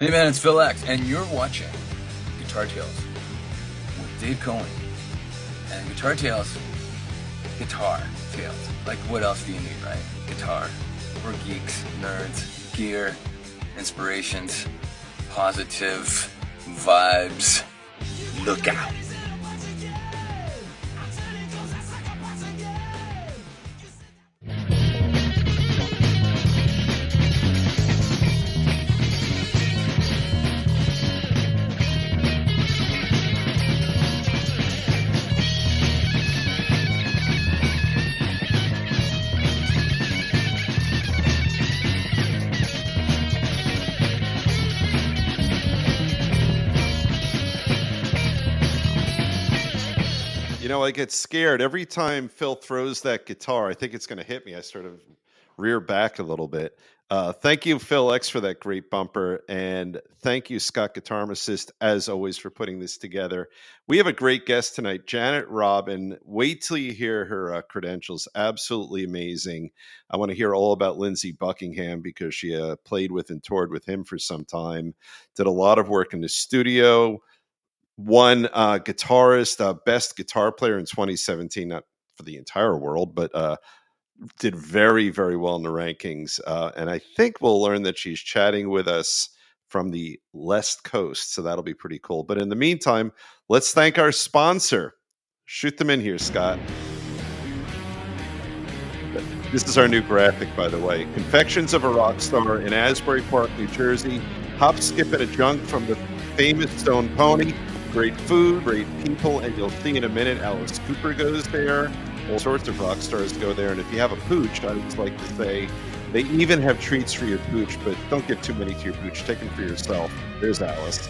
Hey man, it's Phil X, and you're watching Guitar Tales with Dave Cohen. And Guitar Tales, guitar tales. Like, what else do you need, right? Guitar. We're geeks, nerds, gear, inspirations, positive vibes. Look out. I get scared every time Phil throws that guitar. I think it's going to hit me. I sort of rear back a little bit. Thank you, Phil X, for that great bumper. And thank you, Scott Guitar Assist, as always, for putting this together. We have a great guest tonight, Janet Robin. Wait till you hear her credentials. Absolutely amazing. I want to hear all about Lindsey Buckingham because she played with and toured with him for some time. Did a lot of work in the studio. Won Guitarist, Best Guitar Player in 2017, not for the entire world, but did very, very well in the rankings. And I think we'll learn that she's chatting with us from the West Coast, so that'll be pretty cool. But in the meantime, let's thank our sponsor. Shoot them in here, Scott. This is our new graphic, by the way. Confections of a Rock Star in Asbury Park, New Jersey. Hop, skip, and a junk from the famous Stone Pony. Great food, great people, and you'll see in a minute Alice Cooper goes there. All sorts of rock stars go there. And if you have a pooch, I would like to say they even have treats for your pooch, but don't give too many to your pooch. Take them for yourself. There's Alice.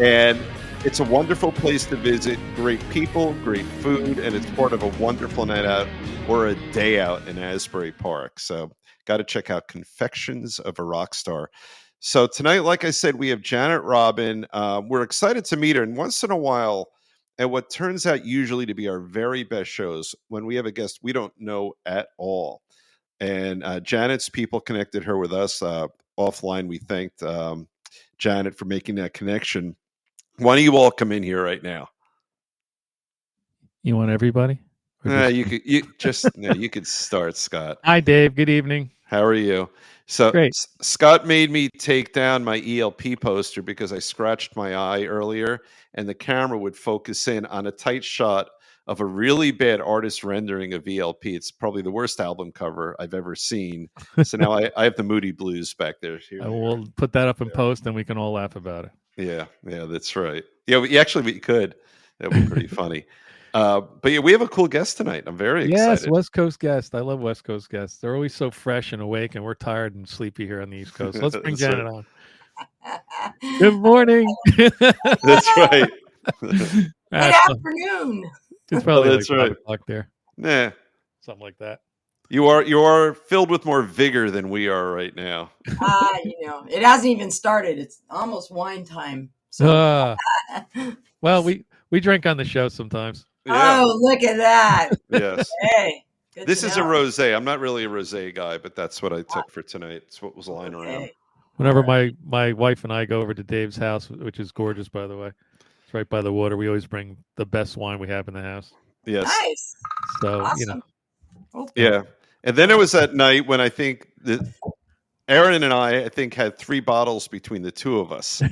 And it's a wonderful place to visit. Great people, great food, and it's part of a wonderful night out or a day out in Asbury Park. So got to check out Confections of a Rock Star. So tonight, like I said, we have Janet Robin. We're excited to meet her. And once in a while, at what turns out usually to be our very best shows, when we have a guest we don't know at all. And Janet's people connected her with us offline. We thanked Janet for making that connection. Why don't you all come in here right now? You want everybody? You could start, Scott. Hi, Dave. Good evening. How are you? So Great. Scott made me take down my ELP poster because I scratched my eye earlier, and the camera would focus in on a tight shot of a really bad artist rendering of ELP. It's probably the worst album cover I've ever seen. So now I have the Moody Blues back there. We'll put that up in post, and we can all laugh about it. Yeah, that's right. Yeah, we could. That would be pretty funny. But yeah, we have a cool guest tonight. I'm very excited. Yes, West Coast guest. I love West Coast guests. They're always so fresh and awake, and we're tired and sleepy here on the East Coast. Let's bring Janet on. Good morning. That's right. Good afternoon. It's probably that's like 5 right. o'clock there. Nah. Something like that. You are filled with more vigor than we are right now. It hasn't even started. It's almost wine time. So. Well, we drink on the show sometimes. Yeah. Oh, look at that. Yes. Hey. This is a rosé. I'm not really a rosé guy, but that's what I took for tonight. It's what was lying around. Whenever my wife and I go over to Dave's house, which is gorgeous, by the way, it's right by the water, we always bring the best wine we have in the house. Yes. Nice. So, awesome. Yeah. And then it was that night when I think Aaron and I think, had 3 bottles between the two of us.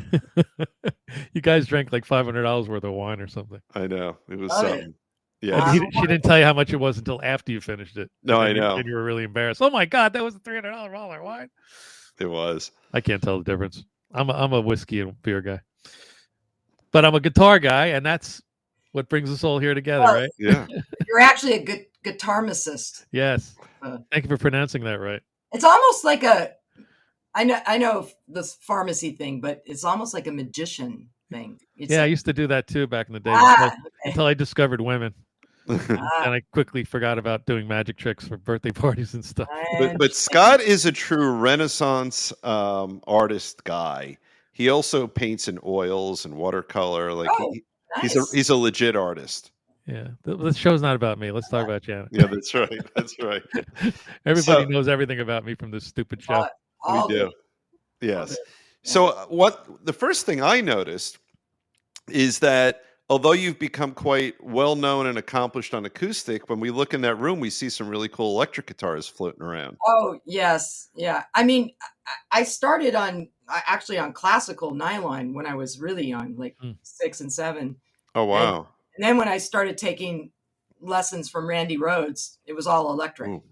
You guys drank like $500 worth of wine or something. I know. It was something. Yeah. She didn't tell you how much it was until after you finished it. No, I know. And you were really embarrassed. Oh my God, that was a $300 bottle of wine. It was. I can't tell the difference. I'm a whiskey and beer guy. But I'm a guitar guy, and that's what brings us all here together, right? Yeah. You're actually a good guitarmacist. Yes. Thank you for pronouncing that right. It's almost like I know this pharmacy thing, but it's almost like a magician thing. I used to do that too back in the day until I discovered women. And I quickly forgot about doing magic tricks for birthday parties and stuff. But Scott is a true Renaissance artist guy. He also paints in oils and watercolor. Nice. He's a legit artist. Yeah, the show's not about me. Let's talk about Janet. Yeah, that's right. That's right. Everybody knows everything about me from this stupid show. We do. Yes. So what the first thing I noticed is that although you've become quite well known and accomplished on acoustic, when we look in that room, we see some really cool electric guitars floating around. Oh, yes. Yeah. I mean, I started actually on classical nylon when I was really young, like Hmm. 6 and 7. Oh And, wow! and then when I started taking lessons from Randy Rhoads, it was all electric, Ooh.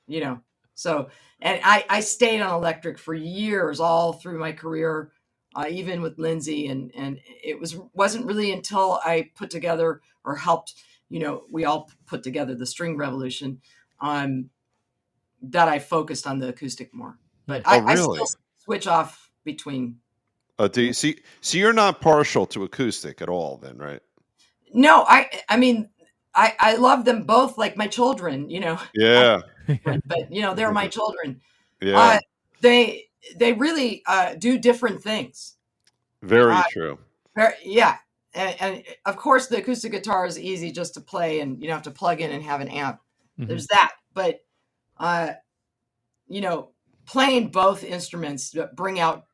you know. So, and I stayed on electric for years, all through my career, even with Lindsay. And it wasn't really until I put together or helped, we all put together the String Revolution, that I focused on the acoustic more. But Oh I still really? switch off between. Do you see? So you're not partial to acoustic at all, then, right? No, I mean, I love them both like my children, I'm Yeah, different, but they're my children. yeah. They really do different things. Very Uh, true. yeah. And of course the acoustic guitar is easy just to play, and you don't have to plug in and have an amp. Mhm. There's that. But playing both instruments bring out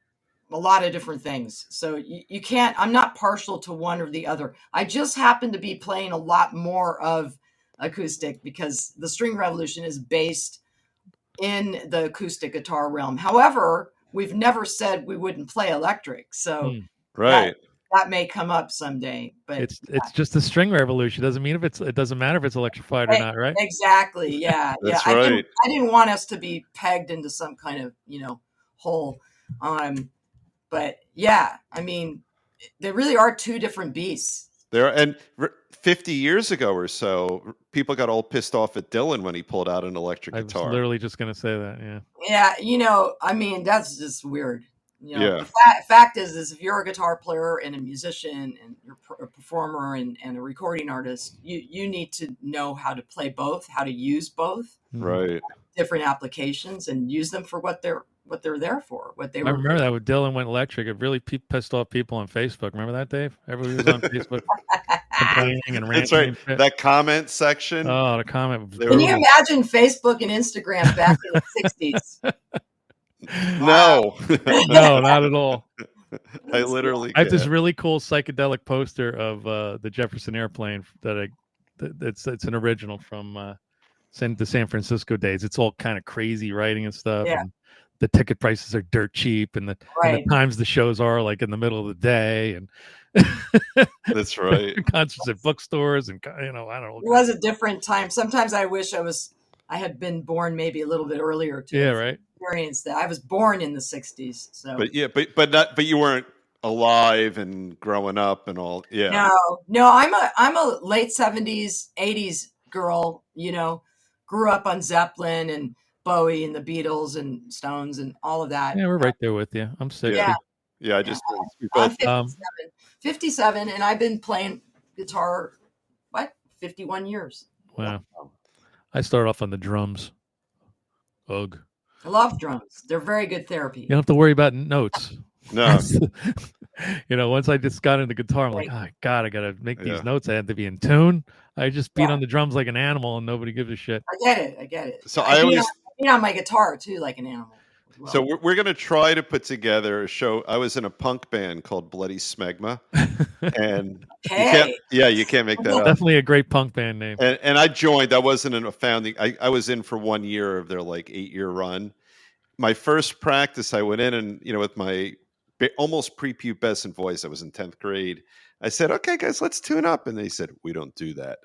a lot of different things. So you can't, I'm not partial to one or the other. I just happen to be playing a lot more of acoustic because the String Revolution is based in the acoustic guitar realm. However, we've never said we wouldn't play electric. So that Right. that may come up someday, but It's just the String Revolution. Doesn't mean it doesn't matter if it's electrified or not, right? exactly. Yeah. Yeah. That's I right. didn't want us to be pegged into some kind of, hole. But yeah, I mean, they really are two different beasts. There and 50 years ago or so, people got all pissed off at Dylan when he pulled out an electric I was guitar. literally just going to say that. Yeah. Yeah, I mean, that's just weird. Yeah. The fact is if you're a guitar player and a musician and you're a performer and a recording artist, you need to know how to play both, how to use both, Right. different applications, and use them for what they're there for. What they I were. remember that when Dylan went electric. It really pissed off people on Facebook. Remember that, Dave? Everybody was on Facebook complaining and ranting. That's right. And shit. That comment section. Oh, the comment was Can you imagine Facebook and Instagram back in the 60s? No. No, not at all. I literally I have this can't. really cool psychedelic poster of the Jefferson Airplane it's an original from the San Francisco days. It's all kind of crazy writing and stuff, Yeah. and the ticket prices are dirt cheap, and the times the shows are like in the middle of the day, and That's right. concerts at bookstores, and I don't know. It was a different time. Sometimes I wish I had been born maybe a little bit earlier to experience that. I was born in the 60s, so. But you weren't alive and growing up and all. Yeah. No, I'm a late 70s, 80s girl, grew up on Zeppelin and Bowie and the Beatles and Stones and all of that. Yeah, we're right there with you. I'm 60. Yeah, I just I'm 57, and I've been playing guitar 51 years. Wow. I started off on the drums. Ugh. I love drums. They're very good therapy. You don't have to worry about notes. No. Once I just got into guitar, I'm like, oh God, I gotta make these notes. I had to be in tune. I just beat on the drums like an animal, and nobody gives a shit. I get it. So I beat on my guitar too, like an animal. Well. So we're going to try to put together a show. I was in a punk band called Bloody Smegma, and you can't make that up. Definitely a great punk band name. And I joined. I wasn't in a founding. I was in for 1 year of their 8-year run. My first practice, I went in and with my almost prepubescent voice. I was in 10th grade. I said, "Okay, guys, let's tune up," and they said, "We don't do that."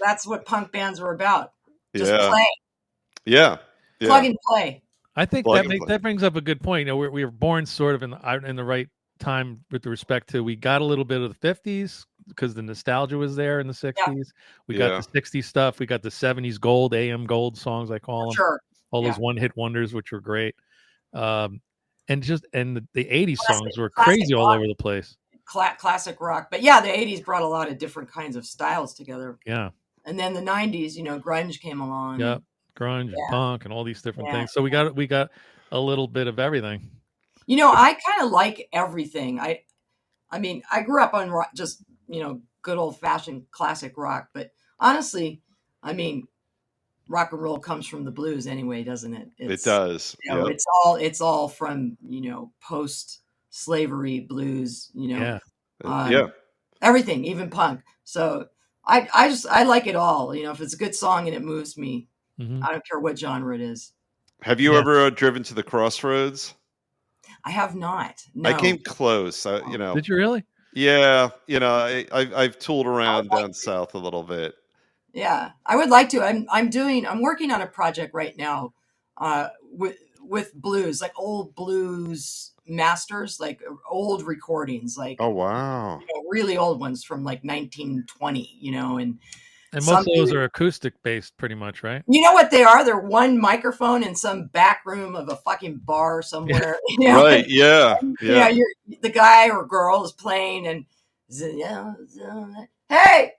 That's what punk bands are about. Just play. Yeah. Plug and play. I think that brings up a good point. We were born sort of in the right time with respect to, we got a little bit of the 50s because the nostalgia was there in the 60s. Yeah. We got the 60s stuff. We got the 70s gold, AM gold songs, I call them. Sure. All those one-hit wonders, which were great. And the 80s songs were crazy all over the place. Classic rock. But yeah, the 80s brought a lot of different kinds of styles together. Yeah. And then the 90s, grunge came along. Yeah. Grunge and punk and all these different things. So we got a little bit of everything. I kind of like everything. I mean, I grew up on rock, just, good old fashioned classic rock, but honestly, I mean, rock and roll comes from the blues anyway, doesn't it? It does. You know, Yep. it's all from, you know, post slavery blues, you know, Yeah. everything, even punk. So I like it all. You know, if it's a good song and it moves me, I don't care what genre it is. Have you ever driven to the Crossroads? I have not. No. I came close. You know. Did you really? Yeah. You know, I've tooled around down south a little bit. Yeah, I would like to. I'm working on a project right now, with blues, like old blues masters, like old recordings, like Oh wow, you know, really old ones from like 1920, you know, and most of those are acoustic based, pretty much, right? You know what they are? They're one microphone in some back room of a fucking bar somewhere. You know? Right? Yeah, yeah. The guy or girl is playing, and hey,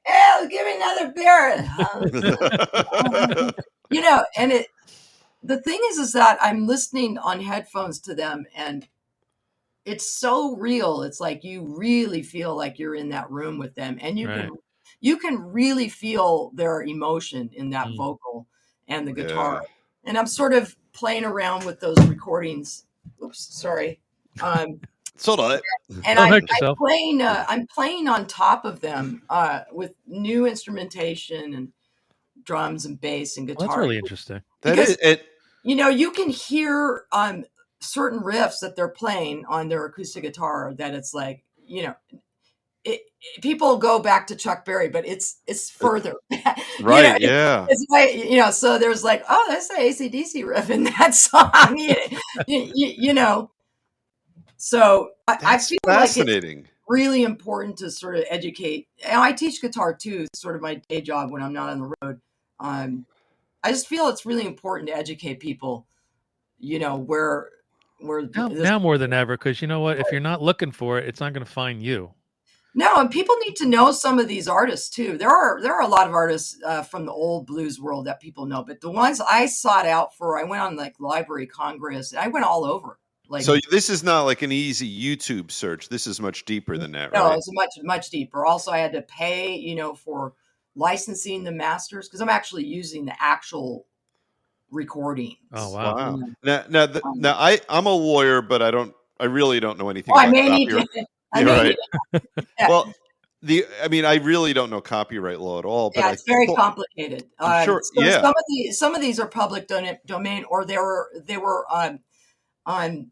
give me another beer. You know, and the thing is that I'm listening on headphones to them, and it's so real. It's like you really feel like you're in that room with them, and you can really feel their emotion in that vocal and the guitar. Yeah. And I'm sort of playing around with those recordings. Oops, sorry. It's all right. And I'm playing on top of them with new instrumentation and drums and bass and guitar. Well, that's really interesting. Because, you know, you can hear certain riffs that they're playing on their acoustic guitar that it's like, you know, people go back to Chuck Berry, but it's further. Right, you know, yeah. It's like, you know, so there's like, oh, there's an AC/DC riff in that song, you know. So I feel fascinating. Like it's really important to sort of educate. And I teach guitar too. It's sort of my day job when I'm not on the road. I just feel it's really important to educate people, you know, where now more than ever, because you know what, if you're not looking for it, it's not going to find you. No, and people need to know some of these artists too. There are a lot of artists from the old blues world that people know, but the ones I sought out for, I went on like Library Congress. I went all over. Like, so this is not like an easy YouTube search. This is much deeper than that, right? No, it's much deeper. Also, I had to pay, you know, for licensing the masters because I'm actually using the actual recordings. Oh wow! Now I'm a lawyer, but I really don't know anything about copyright. Yeah. Well, I really don't know copyright law at all. But it's very complicated. Sure. So some of these are public domain, or they were on.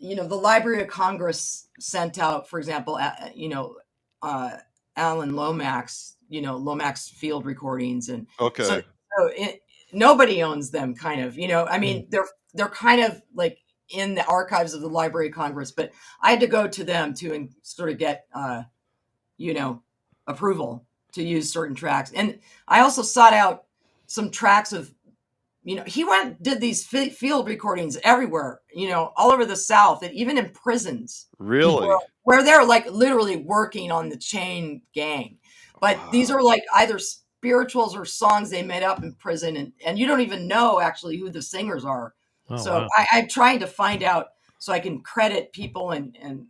You know, the Library of Congress sent out, for example, you know, Alan Lomax, you know, Lomax field recordings, and so nobody owns them, kind of. You know, I mean, they're kind of like in the archives of the Library of Congress, but I had to go to them and sort of get, you know, approval to use certain tracks. And I also sought out some tracks of, you know, he did these field recordings everywhere, you know, all over the South, and even in prisons. Really? Where they're like literally working on the chain gang. But these are like either spirituals or songs they made up in prison, and you don't even know actually who the singers are. Oh, so wow. I'm trying to find out so I can credit people and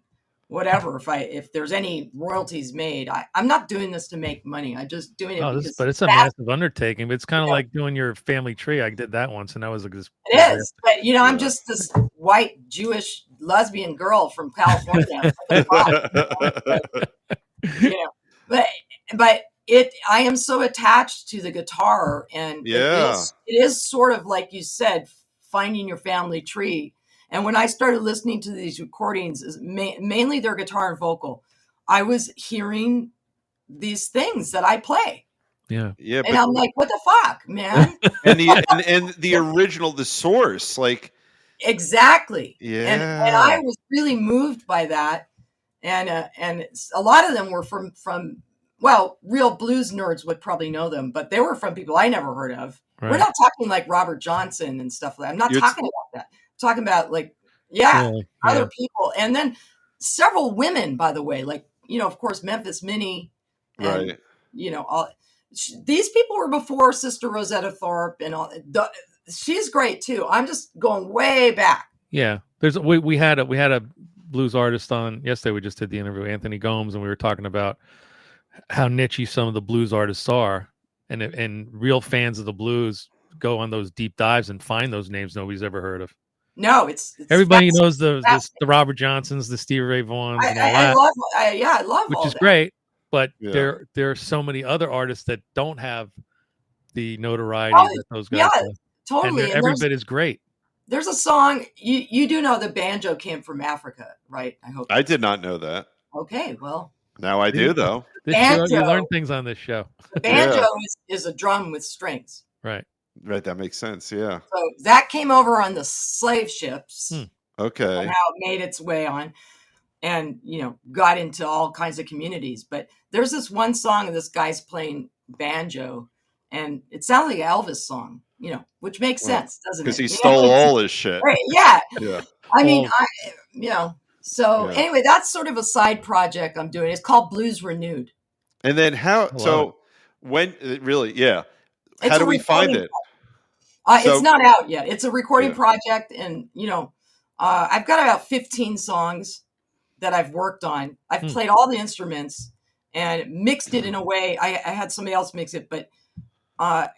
whatever, if there's any royalties made. I'm not doing this to make money. I'm just doing it but it's a massive undertaking. But it's kind of like doing your family tree. I did that once, and that was like this. It is, but you know, I'm just this white Jewish lesbian girl from California. You know, but I am so attached to the guitar, and it is sort of like you said, finding your family tree. And when I started listening to these recordings, mainly their guitar and vocal, I was hearing these things that I play. Yeah. And I'm like, what the fuck, man? and the original, the source, like. Exactly. Yeah. And I was really moved by that. And a lot of them were from, well, real blues nerds would probably know them, but they were from people I never heard of. Right. We're not talking like Robert Johnson and stuff like that. I'm not talking about that. Talking about like, other people. And then several women, by the way, like, you know, of course, Memphis Minnie. And, you know, these people were before Sister Rosetta Tharpe and all. She's great too. I'm just going way back. Yeah. We had a blues artist on yesterday. We just did the interview, Anthony Gomes, and we were talking about how nichey some of the blues artists are. and real fans of the blues go on those deep dives and find those names nobody's ever heard of. No, it's everybody knows the Robert Johnsons, the Stevie Ray Vaughns, and all that. I love which all is that. great. But there are so many other artists that don't have the notoriety that those guys have. Totally. And every bit is great. There's a song you do know the banjo came from Africa, right? I hope. I did not know that. Okay, well. Now I do, though. You learn things on this show. The banjo is a drum with strings. Right. Right, that makes sense. Yeah. So that came over on the slave ships. Okay. And how it made its way on, and got into all kinds of communities. But there's this one song of this guy's playing banjo, and it sounds like an Elvis song, which makes sense, doesn't it? Because he stole all his shit. Right, yeah. Yeah. I mean, anyway, that's sort of a side project I'm doing. It's called Blues Renewed. And then how do we find it? It's not out yet. It's a recording project, and I've got about 15 songs that I've worked on. I've played all the instruments and mixed it in a way. I had somebody else mix it, but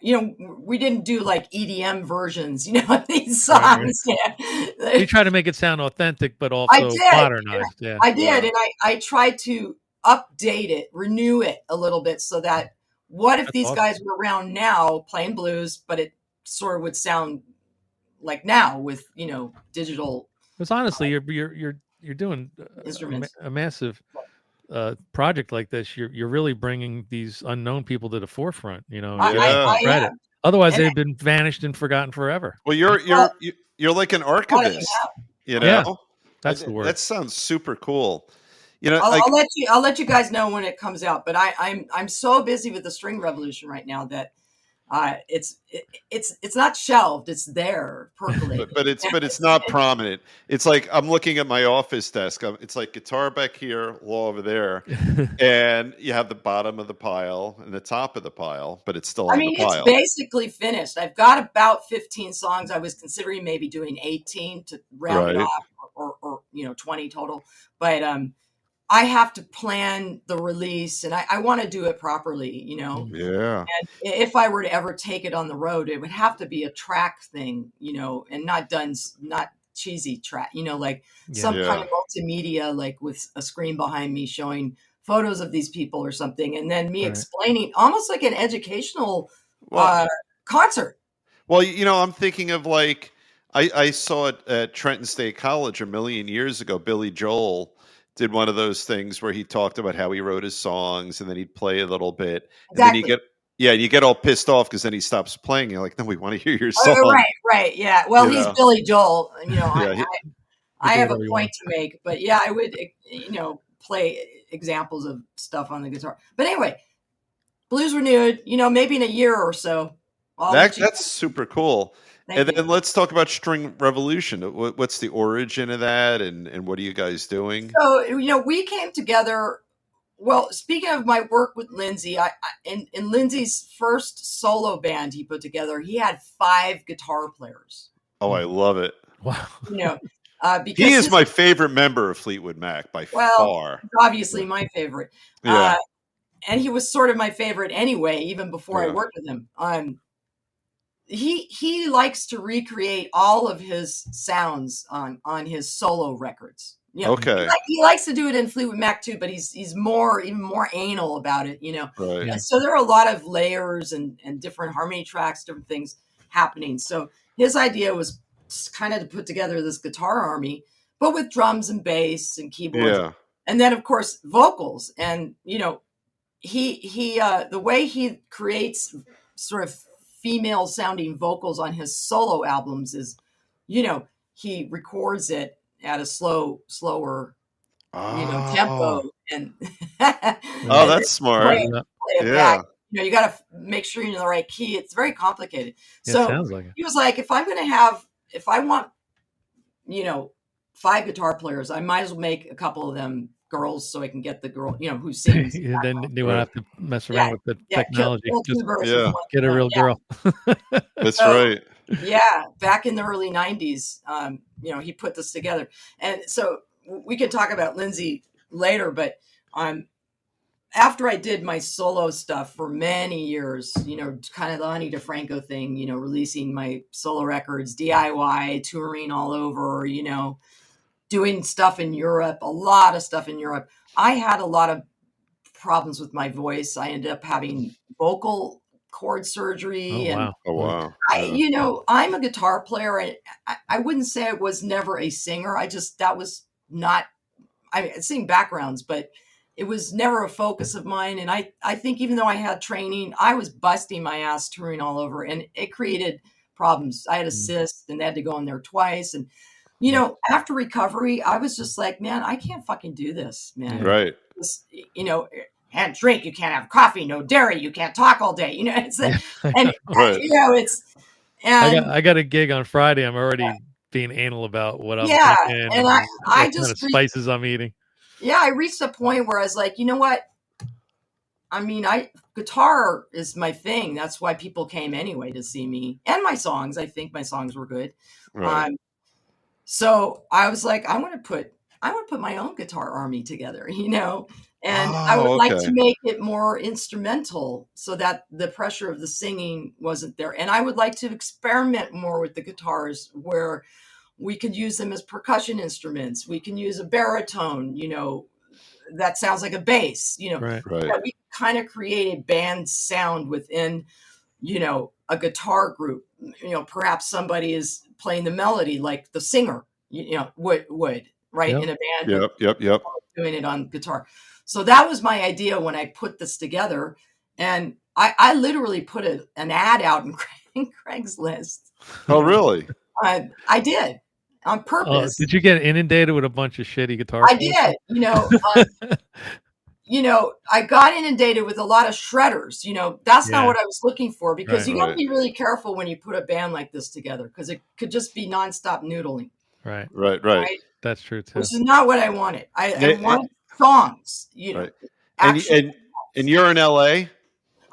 we didn't do like EDM versions, of these songs. Right. Yeah. You try to make it sound authentic, but also modernized. Yeah, I did, and I tried to update it, renew it a little bit, so that what if these guys were around now playing blues, but it sort of would sound like now with digital. Because honestly, you're doing a massive project like this. You're really bringing these unknown people to the forefront. Credit. Otherwise, they've been vanished and forgotten forever. Well, you're like an archivist. Yeah, that's the word. That sounds super cool. I'll let you guys know when it comes out. But I'm so busy with the String Revolution right now that it's not shelved. It's there percolating. but it's not prominent. It's like I'm looking at my office desk. It's like guitar back here, law over there, and you have the bottom of the pile and the top of the pile, but it's still on the pile. It's basically finished. I've got about 15 songs. I was considering maybe doing 18 to round it off, or 20 total. But I have to plan the release, and I want to do it properly, Yeah. And if I were to ever take it on the road, it would have to be a track thing, and not cheesy track, like some kind of multimedia, like with a screen behind me showing photos of these people or something, and then me explaining, almost like an educational concert. Well, I'm thinking of like I saw it at Trenton State College a million years ago. Billy Joel did one of those things where he talked about how he wrote his songs, and then he'd play a little bit. Exactly. And then you get all pissed off because then he stops playing. You're like, no, we want to hear your song. Right. Yeah. Well, he's Billy Joel. I have a point to make, but I would, play examples of stuff on the guitar. But anyway, Blues Renewed, maybe in a year or so. That's super cool. Then let's talk about String Revolution. What's the origin of that, and what are you guys doing? So, we came together. Well, speaking of my work with Lindsay, in Lindsay's first solo band he put together, he had 5 guitar players. Oh, I love it. Wow. Because he is my favorite member of Fleetwood Mac by far. Obviously my favorite. Yeah. And he was sort of my favorite anyway, even before I worked with him. He likes to recreate all of his sounds on his solo records. Okay. He likes to do it in Fleetwood Mac too, but he's even more anal about it, Right. And so there are a lot of layers and different harmony tracks, different things happening. So his idea was kind of to put together this guitar army, but with drums and bass and keyboards. Yeah. And then of course vocals. And he the way he creates sort of female sounding vocals on his solo albums is, he records it at a slower, tempo, and that's smart. Play it back. You got to make sure you're in the right key. It's very complicated. So sounds like it. He was like, if I want, 5 guitar players, I might as well make a couple of them girls, so I can get the girl, who sings. Then they won't have to mess around with the technology. Just get a real girl. That's right. Yeah, back in the early 90s, he put this together. And so we can talk about Lindsay later, but after I did my solo stuff for many years, kind of the Honey DeFranco thing, releasing my solo records, DIY, touring all over, doing stuff in Europe, a lot of stuff in Europe. I had a lot of problems with my voice. I ended up having vocal cord surgery. Oh, wow. Oh, wow. I'm a guitar player, and I wouldn't say I was never a singer. That was not, I sing backgrounds, but it was never a focus of mine. And I think even though I had training, I was busting my ass touring all over, and it created problems. I had a cyst and they had to go in there twice. And, after recovery, I was just like, man, I can't fucking do this, man. Right. Can't drink, you can't have coffee, no dairy, you can't talk all day. Right. I got a gig on Friday. I'm already being anal about what I'm thinking and I just kind of spices I'm eating. Yeah, I reached a point where I was like, you know what? I mean, guitar is my thing. That's why people came anyway to see me and my songs. I think my songs were good. Right. So I was like, I want to put my own guitar army together, and I would like to make it more instrumental so that the pressure of the singing wasn't there. And I would like to experiment more with the guitars where we could use them as percussion instruments. We can use a baritone, that sounds like a bass, Right. that we kind of create a band sound within, a guitar group. Perhaps somebody is playing the melody like the singer, would right Yep. in a band. Yep. Doing it on guitar. So that was my idea when I put this together, and I literally put an ad out in Craigslist. Oh, really? I did on purpose. Did you get inundated with a bunch of shitty guitar players? I did. I got inundated with a lot of shredders. That's not what I was looking for, because you got to be really careful when you put a band like this together, because it could just be nonstop noodling. Right. That's true too. Which is not what I wanted. I wanted songs. Right. And you're in LA?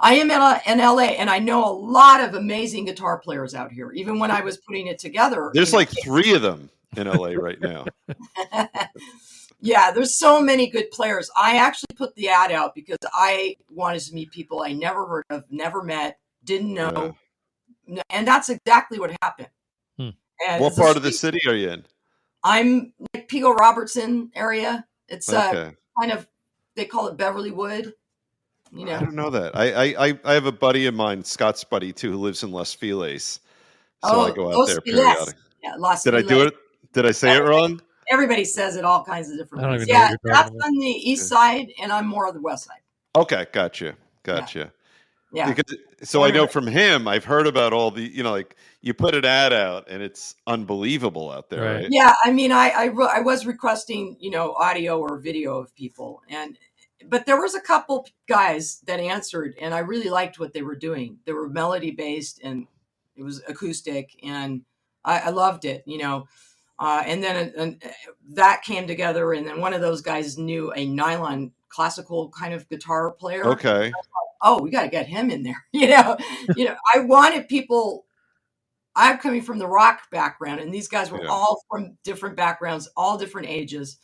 I am in LA, and I know a lot of amazing guitar players out here. Even when I was putting it together, there's like 3 of them in LA right now. Yeah, there's so many good players. I actually put the ad out because I wanted to meet people I never heard of, never met, didn't know. Yeah. And that's exactly what happened. And what part of the city are you in? I'm like Pico Robertson area. It's kind of, they call it Beverlywood. I don't know that. I have a buddy of mine, Scott's buddy too, who lives in Los Feliz. So I go out there periodically. Yeah, Los Did Feliz. I do it? Did I say it wrong? Everybody says it all kinds of different ways. Yeah, that's on the east side, and I'm more on the west side. Okay, gotcha. Yeah. So I know from him, I've heard about all the, like you put an ad out and it's unbelievable out there, right? Yeah, I mean, I was requesting, audio or video of people, but there was a couple guys that answered, and I really liked what they were doing. They were melody based, and it was acoustic, and I loved it, and then that came together, and then one of those guys knew a nylon classical kind of guitar player. Okay. Oh, we got to get him in there. I wanted people. I'm coming from the rock background, and these guys were all from different backgrounds, all different ages.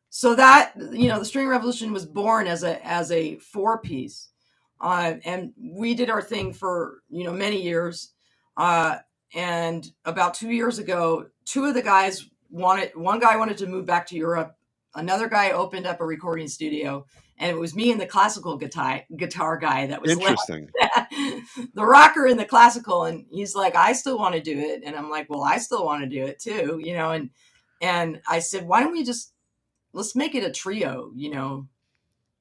So that, the String Revolution was born as a 4-piece, and we did our thing for many years. And about 2 years ago, 2 of the guys one guy wanted to move back to Europe. Another guy opened up a recording studio, and it was me and the classical guitar guy that was interesting. The rocker and the classical, and he's like, I still want to do it, and I'm like, well, I still want to do it too, and I said, why don't we let's make it a trio,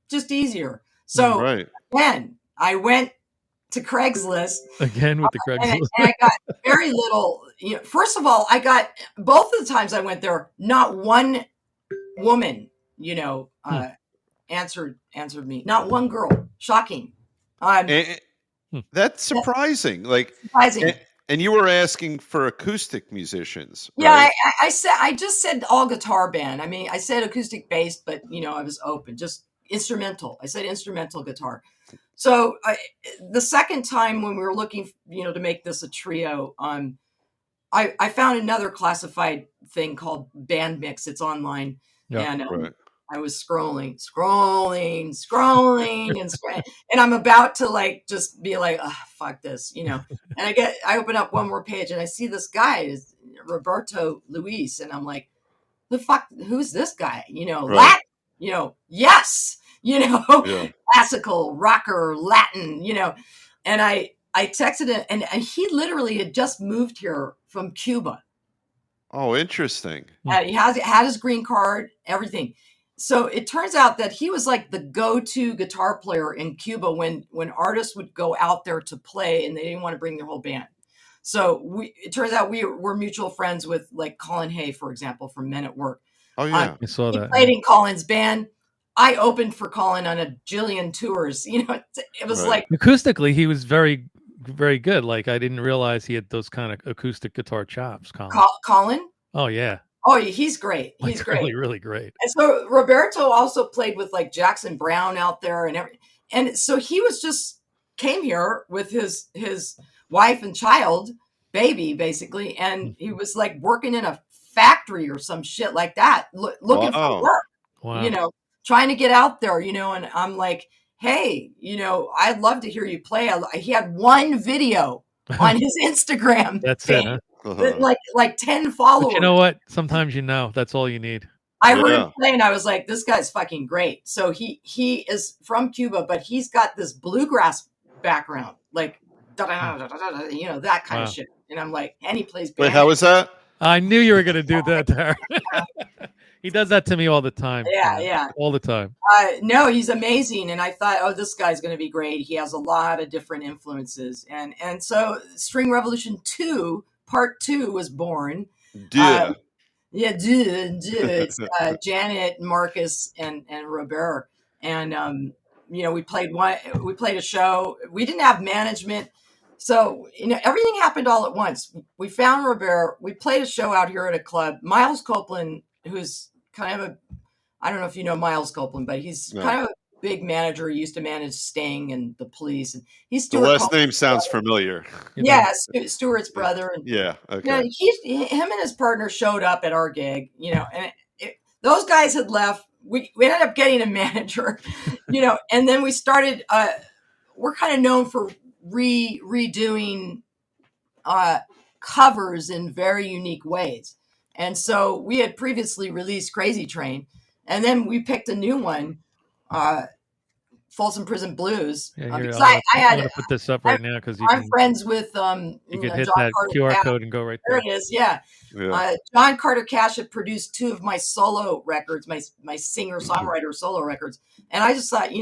just easier. So then I went to Craigslist again with the Craigslist, and I got very little. First of all, I got both of the times I went there, not one woman, answered me. Not one girl. Shocking. That's surprising. Surprising. And you were asking for acoustic musicians. Yeah, right? I just said all guitar band. I mean, I said acoustic bass, but I was open. Just instrumental. I said instrumental guitar. So the second time when we were looking, to make this a trio, I found another classified thing called Band Mix. It's online. Yeah, and I was scrolling, and I'm about to like just be like, oh, fuck this, And I open up one more page and I see this guy is Roberto Luis, and I'm like, the fuck, who's this guy? Right. Latin, yes, Yeah. classical rocker Latin, and I texted him, and he literally had just moved here from Cuba. Oh, interesting. He had his green card, everything. So it turns out that he was like the go-to guitar player in Cuba when artists would go out there to play and they didn't want to bring their whole band. So it turns out we're mutual friends with like Colin Hay, for example, from Men at Work. Oh yeah, I saw that. He played in Colin's band. I opened for Colin on a jillion tours. It was like acoustically, he was very, very good. Like I didn't realize he had those kind of acoustic guitar chops. Colin. Oh yeah. Oh, he's great. He's like, great. Really, really great. And so Roberto also played with like Jackson Browne out there and everything. And so he came here with his wife and child, baby, basically. And he was like working in a factory or some shit like that, looking for work, Wow. Trying to get out there, and I'm like, hey, I'd love to hear you play. He had one video on his Instagram. That's it, huh? Like 10 followers. But you know what? Sometimes that's all you need. I heard him play and I was like, this guy's fucking great. So he is from Cuba, but he's got this bluegrass background, like that kind of shit. And I'm like, and he plays band. Wait, how was that? I knew you were going to do that, Tara. He does that to me all the time. Yeah. All the time. No, he's amazing. And I thought, oh, this guy's going to be great. He has a lot of different influences. And so String Revolution 2, Part 2 was born. Yeah. It's Janet, Marcus, and Robert. And, we played a show. We didn't have management. So, everything happened all at once. We found Robert. We played a show out here at a club. Miles Copeland, who's kind of I don't know if you know Miles Copeland, but he's kind of a big manager. He used to manage Sting and the Police. And he's Stuart. The last name sounds familiar. Yeah, Stuart's brother. And, yeah, okay. Him and his partner showed up at our gig, and those guys had left. We ended up getting a manager, and then we started. We're kind of known for redoing covers in very unique ways. And so we had previously released Crazy Train, and then we picked a new one, Folsom Prison Blues. Yeah, I'm going to put this up right now because I'm friends with you can hit that QR code and go right there. There it is, yeah. John Carter Cash had produced 2 of my solo records, my singer-songwriter solo records. And I just thought,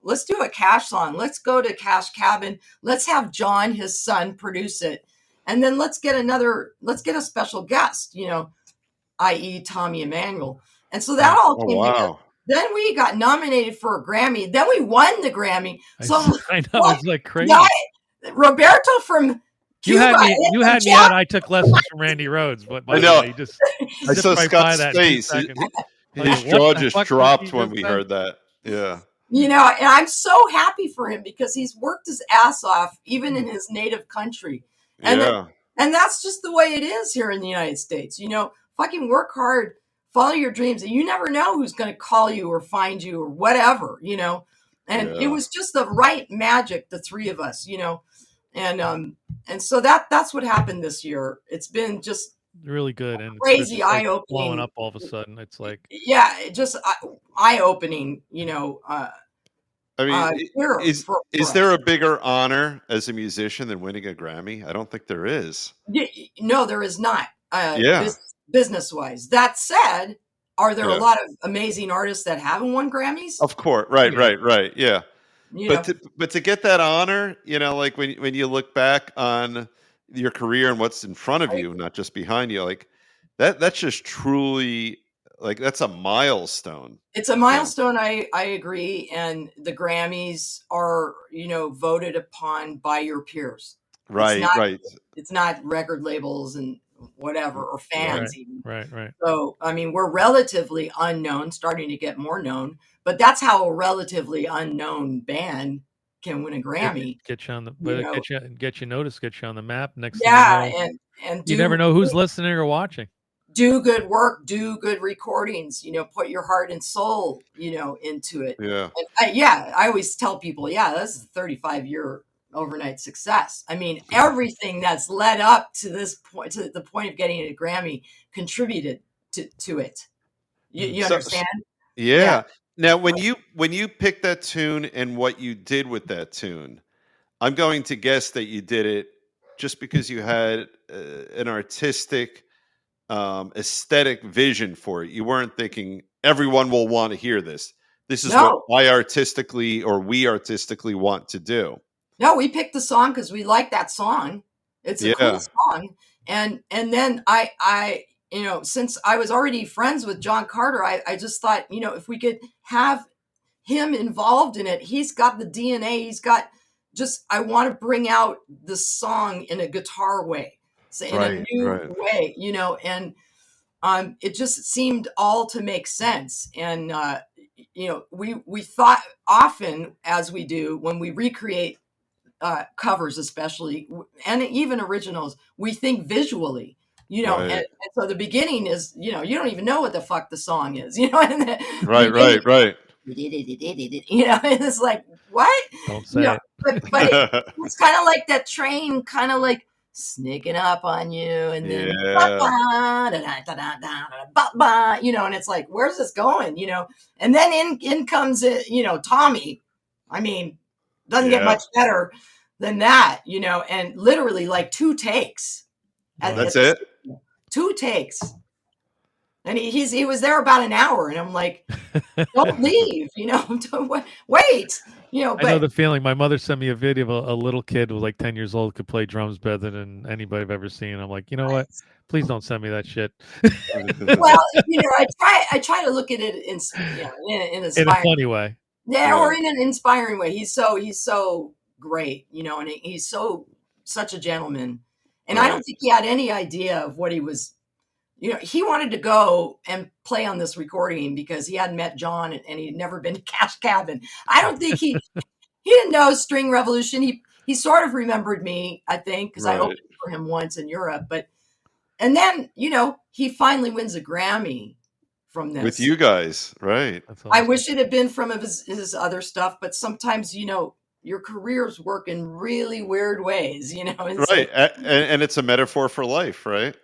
let's do a Cash song. Let's go to Cash Cabin. Let's have John, his son, produce it. And then let's get a special guest, i.e. Tommy Emmanuel. And so that all came together. Then we got nominated for a Grammy. Then we won the Grammy. So I know, it's like crazy. Roberto from Cuba. You had me at I took lessons from Randy Rhoads. But I know. I saw Scott's face. His jaw just dropped when we heard that. Yeah. And I'm so happy for him because he's worked his ass off, even in his native country. And that's just the way it is here in the United States. Fucking work hard, follow your dreams, and you never know who's going to call you or find you or whatever, And it was just the right magic, the 3 of us, and so that's what happened this year. It's been just really good and crazy, it's eye-opening, blowing up all of a sudden. It's like just eye-opening, I mean, is there a bigger honor as a musician than winning a Grammy? I don't think there is. No, there is not. Business-wise. That said, are there a lot of amazing artists that haven't won Grammys? Of course, right, yeah. But to get that honor, like when you look back on your career and what's in front of you, not just behind you, like that's just truly. Like that's a milestone. It's a milestone. I agree. And the Grammys are, voted upon by your peers. Right. It's not record labels and whatever, or fans even. Right. So, I mean, we're relatively unknown, starting to get more known, but that's how a relatively unknown band can win a Grammy. Get you on the, get you noticed, get you on the map. Next thing you know, and you never know who's listening or watching. do good work, do good recordings, put your heart and soul, into it. Yeah. And I always tell people, this is a 35-year overnight success. I mean, everything that's led up to this point, to the point of getting a Grammy, contributed to it. You So, understand? yeah. Now, when you picked that tune and what you did with that tune, I'm going to guess that you did it just because you had an artistic, aesthetic vision for it. You weren't thinking everyone will want to hear this. This is what we artistically want to do. No, we picked the song because we like that song. It's a cool song. And then I since I was already friends with John Carter, I just thought, if we could have him involved in it, he's got the DNA. He's got I want to bring out the song in a guitar way, in a new way, and it just seemed all to make sense. And, we thought often, as we do when we recreate covers, especially, and even originals, we think visually, and so the beginning is, you don't even know what the fuck the song is, and right. And it's like, what? Don't say it. But it's kind of like that train, kind of like sneaking up on you, and then and it's like, where's this going? And then in comes it, Tommy. I mean, doesn't get much better than that, and literally like 2 takes. That's it. 2 takes. And he was there about an hour, and I'm like, don't leave, wait, I know the feeling. My mother sent me a video of a little kid who was like 10 years old, could play drums better than anybody I've ever seen. I'm like, you know what? Please don't send me that shit. Well, I try to look at it in a funny way. Yeah, or in an inspiring way. He's so great, and he's such a gentleman. And I don't think he had any idea of what he was. He wanted to go and play on this recording because he hadn't met John and he'd never been to Cash Cabin. I don't think he didn't know String Revolution. He sort of remembered me, I think, because I opened for him once in Europe. And then, he finally wins a Grammy from this. With you guys, right. Awesome. I wish it had been from his other stuff, but sometimes, your careers work in really weird ways, Right. And it's a metaphor for life, right?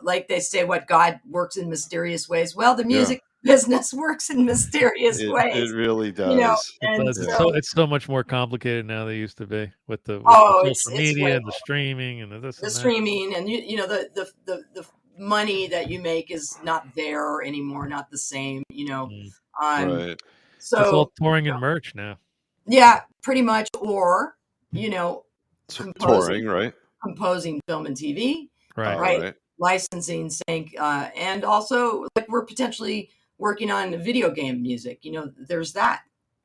Like they say, what God works in mysterious ways. Well, the music business works in mysterious ways. It really does. It's so much more complicated now than it used to be with the social media and the streaming and the streaming, and the money that you make is not there anymore, not the same. Right. So it's all touring and merch now. Yeah, pretty much, or touring, right? Composing film and TV. Right. Licensing, sync, and also like we're potentially working on video game music. There's that.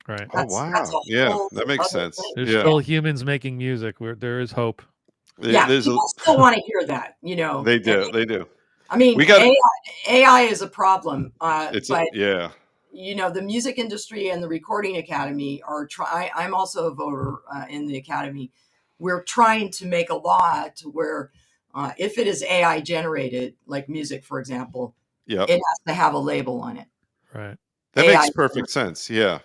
Right. That's that makes sense. There's still humans making music. There is hope. People still want to hear that. They do. They do. I mean, AI is a problem. The music industry and the Recording Academy are I'm also a voter in the Academy. We're trying to make a law to where if it is AI generated, like music, for example, it has to have a label on it. Right. That makes perfect sense. Yeah.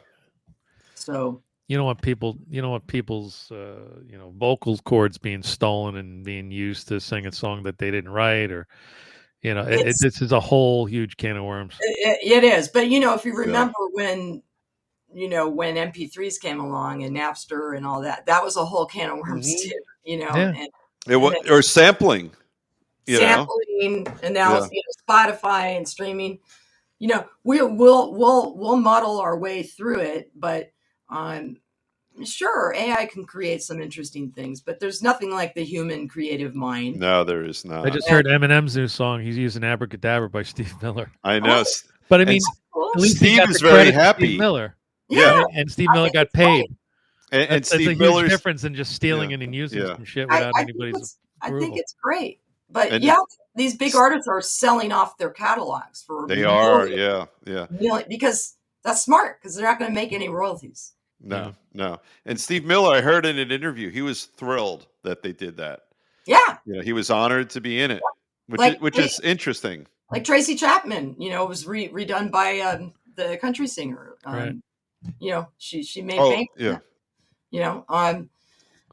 So you don't want people's vocal cords being stolen and being used to sing a song that they didn't write, or this is a whole huge can of worms. It is, but if you remember when MP3s came along and Napster and all that was a whole can of worms too. Or sampling, and now Spotify and streaming. We'll muddle our way through it, but sure, AI can create some interesting things, but there's nothing like the human creative mind. No, there is not. I just heard Eminem's new song. He's using Abracadabra by Steve Miller. I know, but I mean, at least Steve is very happy. Steve Miller, and Steve Miller got paid. And Steve Miller's a huge difference than just stealing and using some shit without anybody's approval. I think it's great, but these big artists are selling off their catalogs for millions, because that's smart, because they're not going to make any royalties. No. And Steve Miller, I heard in an interview, he was thrilled that they did that. Yeah. He was honored to be in it. which is interesting. Like Tracy Chapman, it was redone by the country singer. Right. She made bank. Yeah.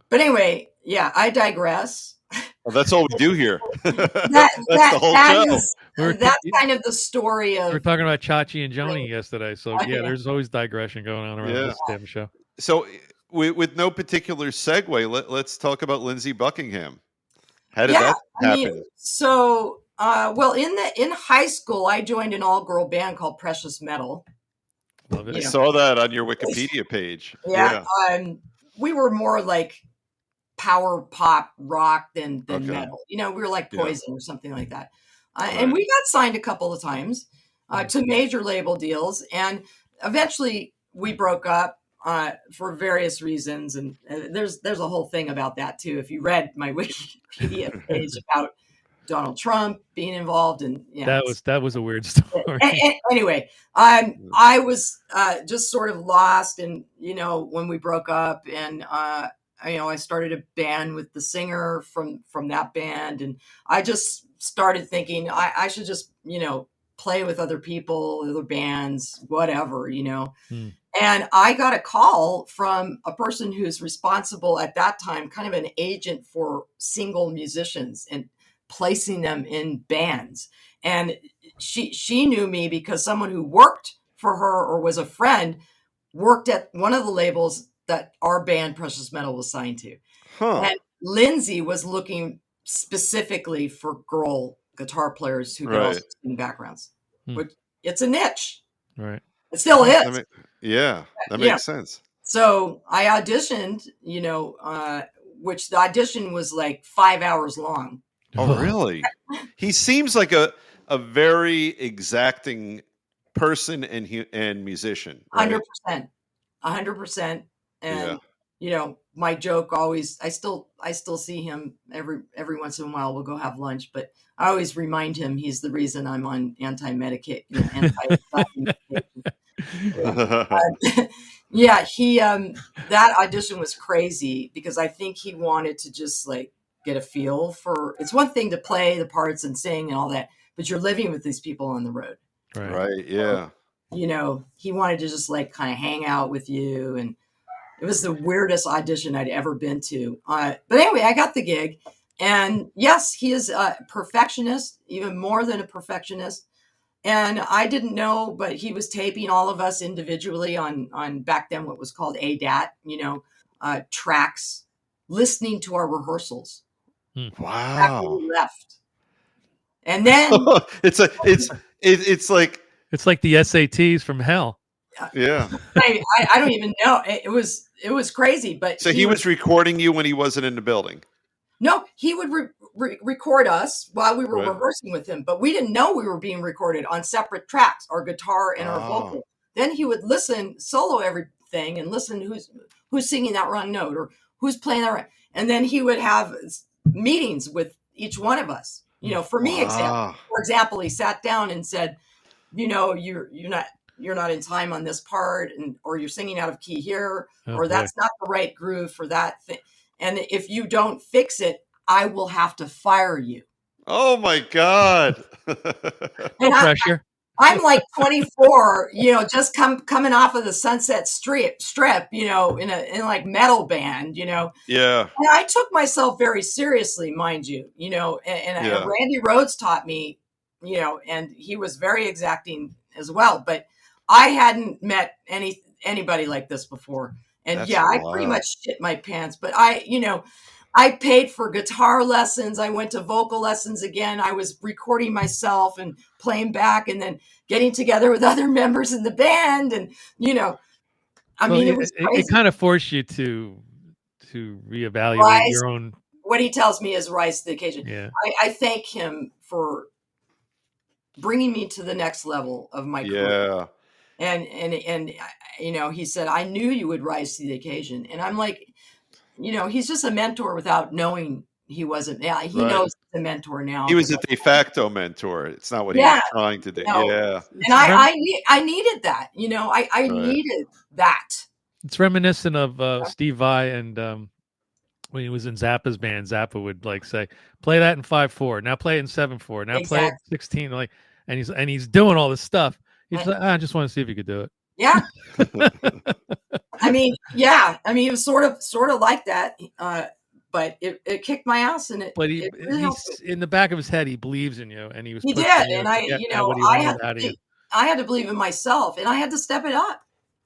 But anyway, yeah, I digress. Well, that's all we do here. That's the whole show. That's kind of the story of. We're talking about Chachi and Joni yesterday, so there's always digression going on around this damn show. So, with no particular segue, let's talk about Lindsey Buckingham. How did that happen? In high school, I joined an all-girl band called Precious Metal. Love it. I saw that on your Wikipedia page. Yeah. We were more like power pop rock than metal. We were like Poison or something like that. And we got signed a couple of times to major label deals, and eventually we broke up for various reasons. And there's a whole thing about that too. If you read my Wikipedia page about Donald Trump being involved, and that was a weird story. Anyway, I was just sort of lost, and when we broke up, and I started a band with the singer from that band, and I just started thinking I should just play with other people, other bands, whatever, And I got a call from a person who's responsible at that time, kind of an agent for single musicians and placing them in bands. And she knew me because someone who worked for her or was a friend worked at one of the labels that our band Precious Metal was signed to. And Lindsey was looking specifically for girl guitar players who could also sing backgrounds. Which it's a niche. Right. It still is. That makes sense. So I auditioned, which the audition was like 5 hours long. Oh, really? He seems like a very exacting person and musician. Right? 100%. And my joke always, I still see him every once in a while. We'll go have lunch, but I always remind him he's the reason I'm on anti-medication. That audition was crazy because I think he wanted to just like get a feel for. It's one thing to play the parts and sing and all that, but you're living with these people on the road. Right. Yeah. He wanted to just like kind of hang out with you, and it was the weirdest audition I'd ever been to. But anyway, I got the gig, and yes, he is a perfectionist, even more than a perfectionist. And I didn't know, but he was taping all of us individually on back then what was called ADAT, tracks, listening to our rehearsals. Wow. After we left. And then it's like the SATs from hell. Yeah. I don't even know. It was crazy, but so he was recording you when he wasn't in the building. No, he would record us while we were rehearsing with him, but we didn't know we were being recorded on separate tracks, our guitar and our vocal. Then he would listen, solo everything, and listen who's singing that wrong note or who's playing that right. And then he would have meetings with each one of us. For me, for example, he sat down and said, you're not in time on this part, or you're singing out of key here, or that's not the right groove for that thing. And if you don't fix it, I will have to fire you. Oh my God. No pressure. I'm like 24, just coming off of the Sunset Strip, in like metal band, Yeah. And I took myself very seriously, mind you, and Randy Rhoads taught me, and he was very exacting as well, but I hadn't met anybody like this before. And I pretty much shit my pants, but I paid for guitar lessons. I went to vocal lessons again. I was recording myself and playing back and then getting together with other members in the band. And, it was crazy. It kind of forced you to reevaluate your own. What he tells me is rise to the occasion. Yeah. I thank him for bringing me to the next level of my career. And he said, I knew you would rise to the occasion. And I'm like, he's just a mentor without knowing he wasn't. Yeah, he knows he's a mentor now. He was a de facto mentor. It's not what he was trying to do. No. Yeah. And I needed that. I needed that. It's reminiscent of Steve Vai and when he was in Zappa's band, Zappa would like say, "Play that in 5/4. Now play it in 7/4. Now play it Exactly. 16." Like, and he's doing all this stuff. He's Uh, like, I just want to see if you could do it. Yeah. I mean, yeah. I mean, it was sort of like that. But it kicked my ass, and But it really helped me. he's in the back of his head, he believes in you, and he was He pushing did, you and to get out what he wanted out of you. I had to believe in myself, and I had to step it up.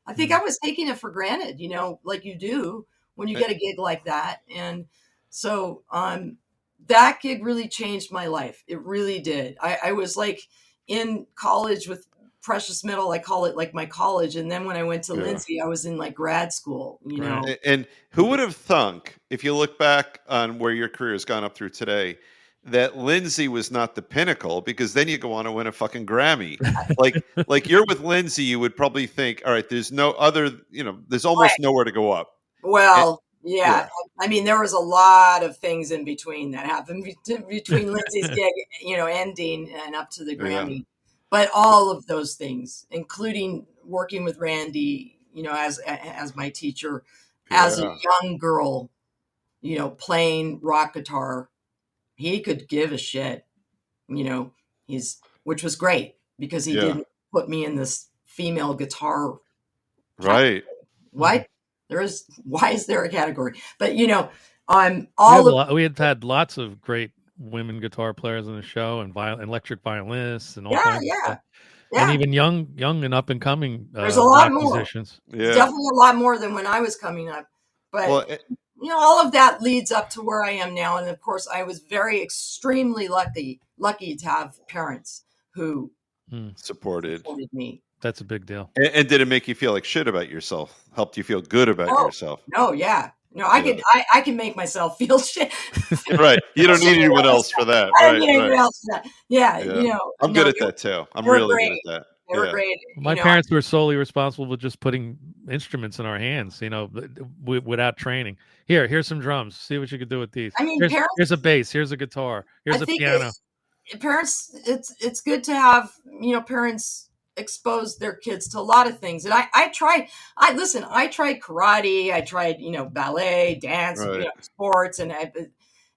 I think Mm. I was taking it for granted, like you do when you get a gig like that. And so that gig really changed my life. It really did. I was like in college with precious metal. I call it like my college. And then when I went to Lindsay, I was in like grad school, Right. And who would have thunk, if you look back on where your career has gone up through today, that Lindsay was not the pinnacle, because then you go on to win a fucking Grammy. Like you're with Lindsay, you would probably think, all right, there's no other, there's almost nowhere to go up. Well, And- yeah. I mean, there was a lot of things in between that happened between Lindsay's gig, ending and up to the Grammy. But all of those things, including working with Randy, as my teacher, as a young girl, playing rock guitar, he could give a shit, which was great because he didn't put me in this female guitar Right. What? Why is there a category? But we had lots of great women guitar players on the show, and electric violinists, and all kinds of stuff. Yeah. And even young and up and coming there's a lot more musicians. Definitely a lot more than when I was coming up. But all of that leads up to where I am now. And of course, I was extremely lucky to have parents who supported me. That's a big deal. And did it make you feel like shit about yourself? Helped you feel good about yourself? No, yeah. No, I can make myself feel shit. Right. You don't need anyone else for that. I don't need anyone else for that. Yeah. I'm good at that too. I'm really good at that. They were great. My parents were solely responsible for just putting instruments in our hands, without training. Here's some drums. See what you can do with these. I mean, here's a bass. Here's a guitar. Here's a piano. Parents, it's good to have parents expose their kids to a lot of things. And I tried karate. I tried ballet, dance, sports,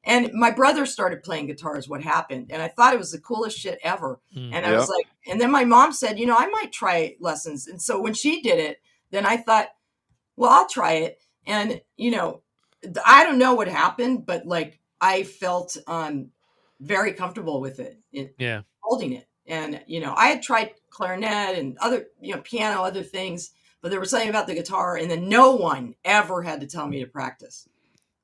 and my brother started playing guitar is what happened. And I thought it was the coolest shit ever. And I was like, and then my mom said, I might try lessons. And so when she did it, then I thought, well, I'll try it. And, I don't know what happened, but like, I felt very comfortable with it. Holding it. And, I had tried clarinet and other, piano, other things, but there was something about the guitar, and then no one ever had to tell me to practice.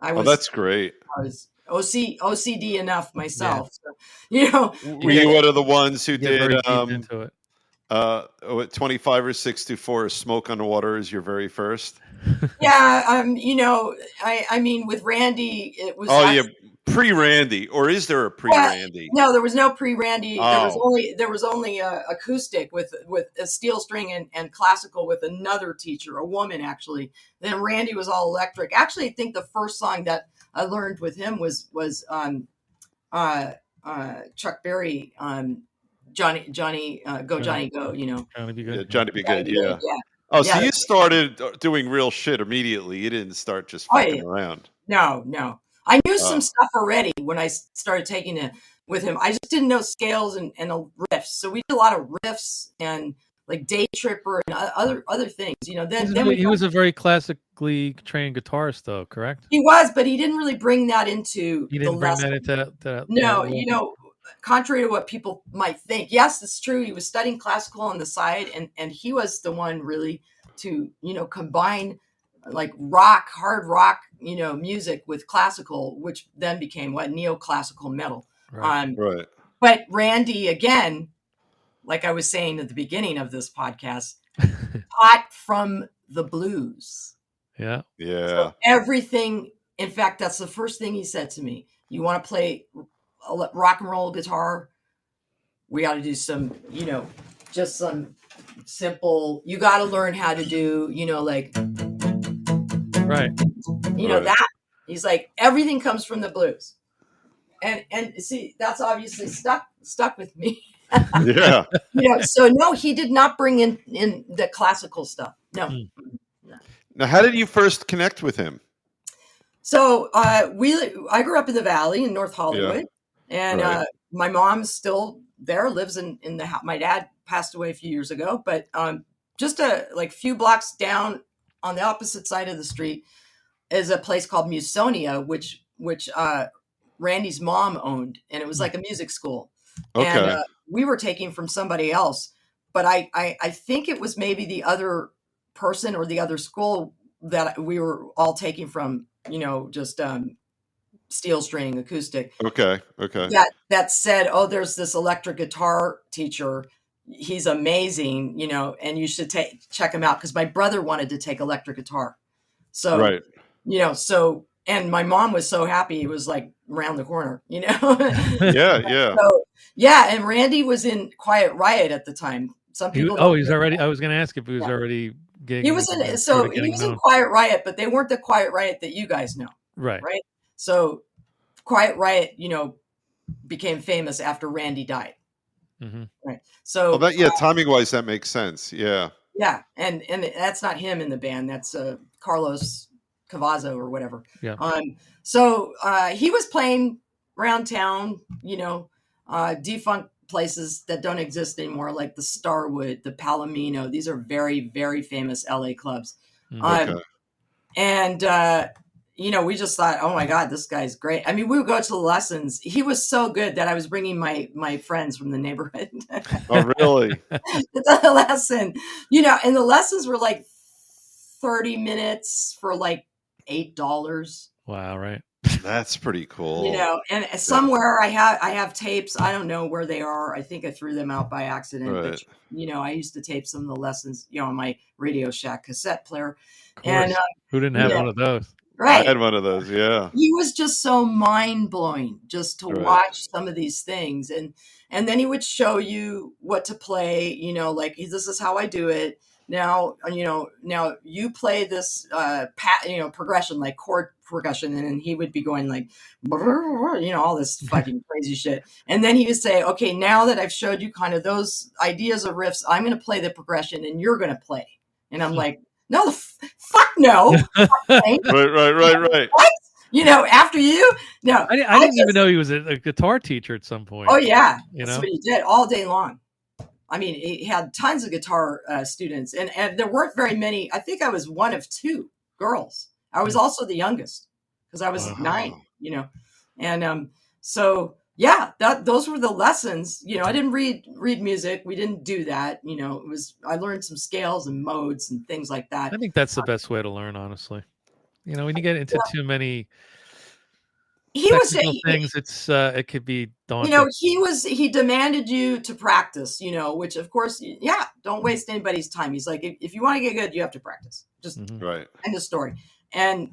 That's great. I was OCD enough myself. Yeah. So, were you one of the ones who did into it? 25 or 6-4 Smoke on the Water is your very first? Yeah. I mean, with Randy, it was. Pre-Randy, or is there a pre-Randy? No, there was no pre-Randy. Oh. There was only acoustic with a steel string and classical with another teacher, a woman actually. Then Randy was all electric. Actually, I think the first song that I learned with him was Chuck Berry, Johnny Go Johnny Go. Johnny Be Good. Yeah, Johnny Be Good. Yeah. Oh, so you started doing real shit immediately. You didn't start just fucking around. No. I knew some stuff already when I started taking it with him. I just didn't know scales and riffs. So we did a lot of riffs and like Day Tripper and other things. Then he was a very classically trained guitarist, though, correct? He was, but he didn't really bring that into. He didn't bring that into that. No, contrary to what people might think. Yes, it's true. He was studying classical on the side, and he was the one really to combine like hard rock, music with classical, which then became neoclassical metal. Right. But Randy, again, like I was saying at the beginning of this podcast, taught from the blues. Yeah. So everything. In fact, that's the first thing he said to me. You want to play rock and roll guitar? We got to do some, just some simple. You got to learn how to do, like. Right. That he's like, everything comes from the blues. And see, that's obviously stuck with me. Yeah. So no, he did not bring in the classical stuff. No. Now, how did you first connect with him? So I grew up in the Valley in North Yeah. Hollywood, and Right. my mom's still there, lives in the house. My dad passed away a few years ago, but just a like few blocks down on the opposite side of the street is a place called Musonia, which Randy's mom owned, and it was like a music school. And Okay. we were taking from somebody else, but I think it was maybe the other person or the other school that we were all taking from, just steel string acoustic. Okay. Okay. That said, oh, there's this electric guitar teacher. He's amazing, and you should check him out, because my brother wanted to take electric guitar. So, Right. And my mom was so happy. It was like around the corner, Yeah. Yeah. So, yeah. And Randy was in Quiet Riot at the time. Some people don't he's know already. that. I was going to ask if he was Yeah. already gigging. He was in Quiet Riot, but they weren't the Quiet Riot that you guys know. Right. Right. So Quiet Riot, became famous after Randy died. Mm-hmm. Right. So timing wise, that makes sense. Yeah. Yeah, and that's not him in the band. That's Carlos Cavazo or whatever. Yeah. So he was playing around town, defunct places that don't exist anymore, like the Starwood, the Palomino. These are very, very famous LA clubs. Mm-hmm. Okay. And we just thought, oh my God, this guy's great. I mean, we would go to the lessons. He was so good that I was bringing my friends from the neighborhood. Oh, really? To the lesson, and the lessons were like 30 minutes for like $8. Wow. Right. That's pretty cool. And somewhere I have tapes. I don't know where they are. I think I threw them out by accident. Right. But I used to tape some of the lessons, on my Radio Shack cassette player. Of course. And who didn't have one of those? Right. I had one of those. Yeah. He was just so mind blowing just to watch some of these things. And then he would show you what to play, like, this is how I do it. Now you play this, progression, like chord progression. And then he would be going like, all this fucking crazy shit. And then he would say, okay, now that I've showed you kind of those ideas of riffs, I'm going to play the progression and you're going to play. And I'm like, no, fuck no. Right. What? After you? No. I didn't even know he was a guitar teacher at some point. Oh, yeah. That's what he did all day long. I mean, he had tons of guitar students, and there weren't very many. I think I was one of two girls. I was also the youngest because I was 9, And so, yeah, those were the lessons. I didn't read music. We didn't do that. I learned some scales and modes and things like that. I think that's the best way to learn, honestly. When you get into too many technical things, it could be daunting. He demanded you to practice, which of course, don't waste anybody's time. He's like, if you want to get good, you have to practice. Just right. End of story. And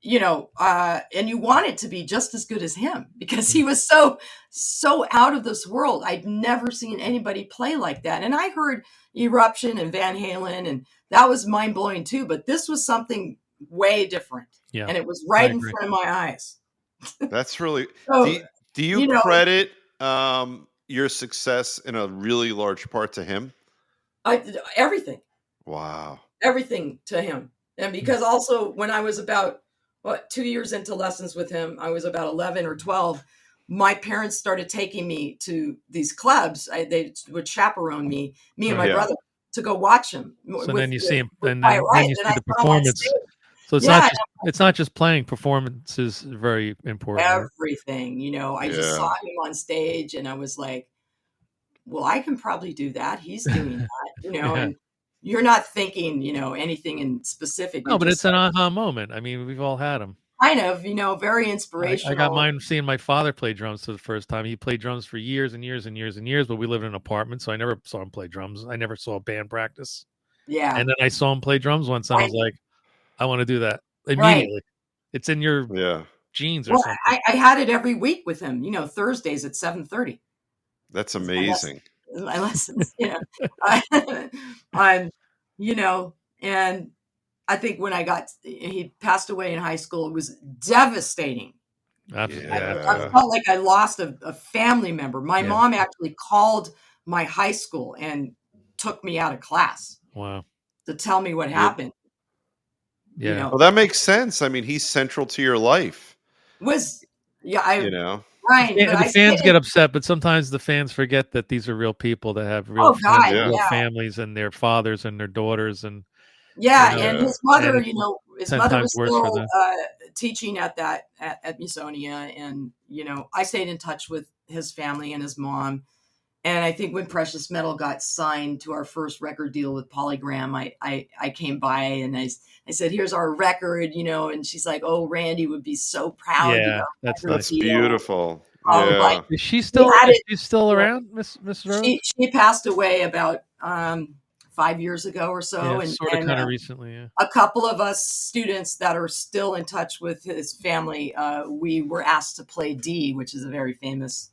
and you want it to be just as good as him, because he was so out of this world. I'd never seen anybody play like that. And I heard Eruption and Van Halen, and that was mind blowing too. But this was something way different. Yeah. And it was right in front of my eyes. That's really. So, do you credit your success in a really large part to him? Everything. Wow. Everything to him. And because also when I was about 2 years into lessons with him, I was about 11 or 12. My parents started taking me to these clubs. They would chaperone me and my brother, to go watch him. So then you see him, and then you see the performance. So it's not just playing. Performance is very important. Everything, I just saw him on stage, and I was like, well, I can probably do that. He's doing that, and you're not thinking, anything in specific. No, but it's an aha moment. I mean, we've all had them. Kind of, very inspirational. I got mine seeing my father play drums for the first time. He played drums for years and years and years and years, but we lived in an apartment, so I never saw him play drums. I never saw a band practice. Yeah. And then I saw him play drums once, and I was like, I want to do that immediately. Right. It's in your genes or something. I had it every week with him, Thursdays at 7:30. That's amazing. My lessons, and I think when he passed away in high school, it was devastating. I felt like I lost a family member. My mom actually called my high school and took me out of class. Wow. To tell me what happened. You Yeah. know, Well, that makes sense. I mean, he's central to your life, was yeah, you know? Ryan, but And the I say fans get it. upset, but sometimes the fans forget that these are real people that have real Oh friends, God, and Yeah. real yeah, families, and their fathers and their daughters, and yeah. And Yeah. his mother, and it's his 10 mother times was worse for still them. teaching at Musonia, and I stayed in touch with his family and his mom. And I think when Precious Metal got signed to our first record deal with Polygram, I came by and I said, "Here's our record," and she's like, "Oh, Randy would be so proud, Yeah, that's record nice. That's deal." beautiful. Like Yeah. we had Is it. she still You know, around, Miss Rhodes? she passed away about 5 years ago or so, Yeah, and sort of kind of recently, yeah. a couple of us students that are still in touch with his family, we were asked to play D, which is a very famous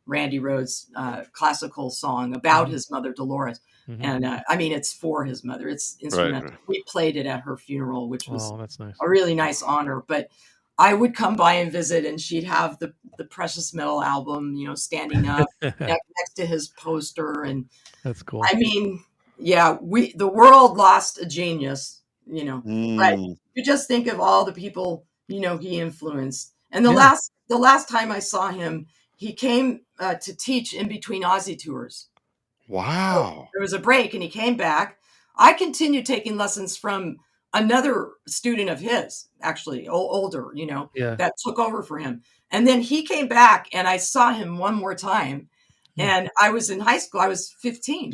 Randy Rhoads classical song about Mhm. his mother, Dolores. Mhm. And I mean, it's for his mother, it's Right. instrumental. We played it at her funeral, which was Oh, that's nice. a really nice honor. But I would come by and visit, and she'd have the Precious Metal album, standing up next to his poster. And That's cool. I mean, yeah, the world lost a genius, but Mm. you just think of all the people, he influenced. And the Yeah. last time I saw him, he came to teach in between Aussie tours. So Wow. there was a break and he came back. I continued taking lessons from another student of his, actually older, Yeah. that took over for him. And then he came back and I saw him one more time. Hmm. And I was in high school. I was 15,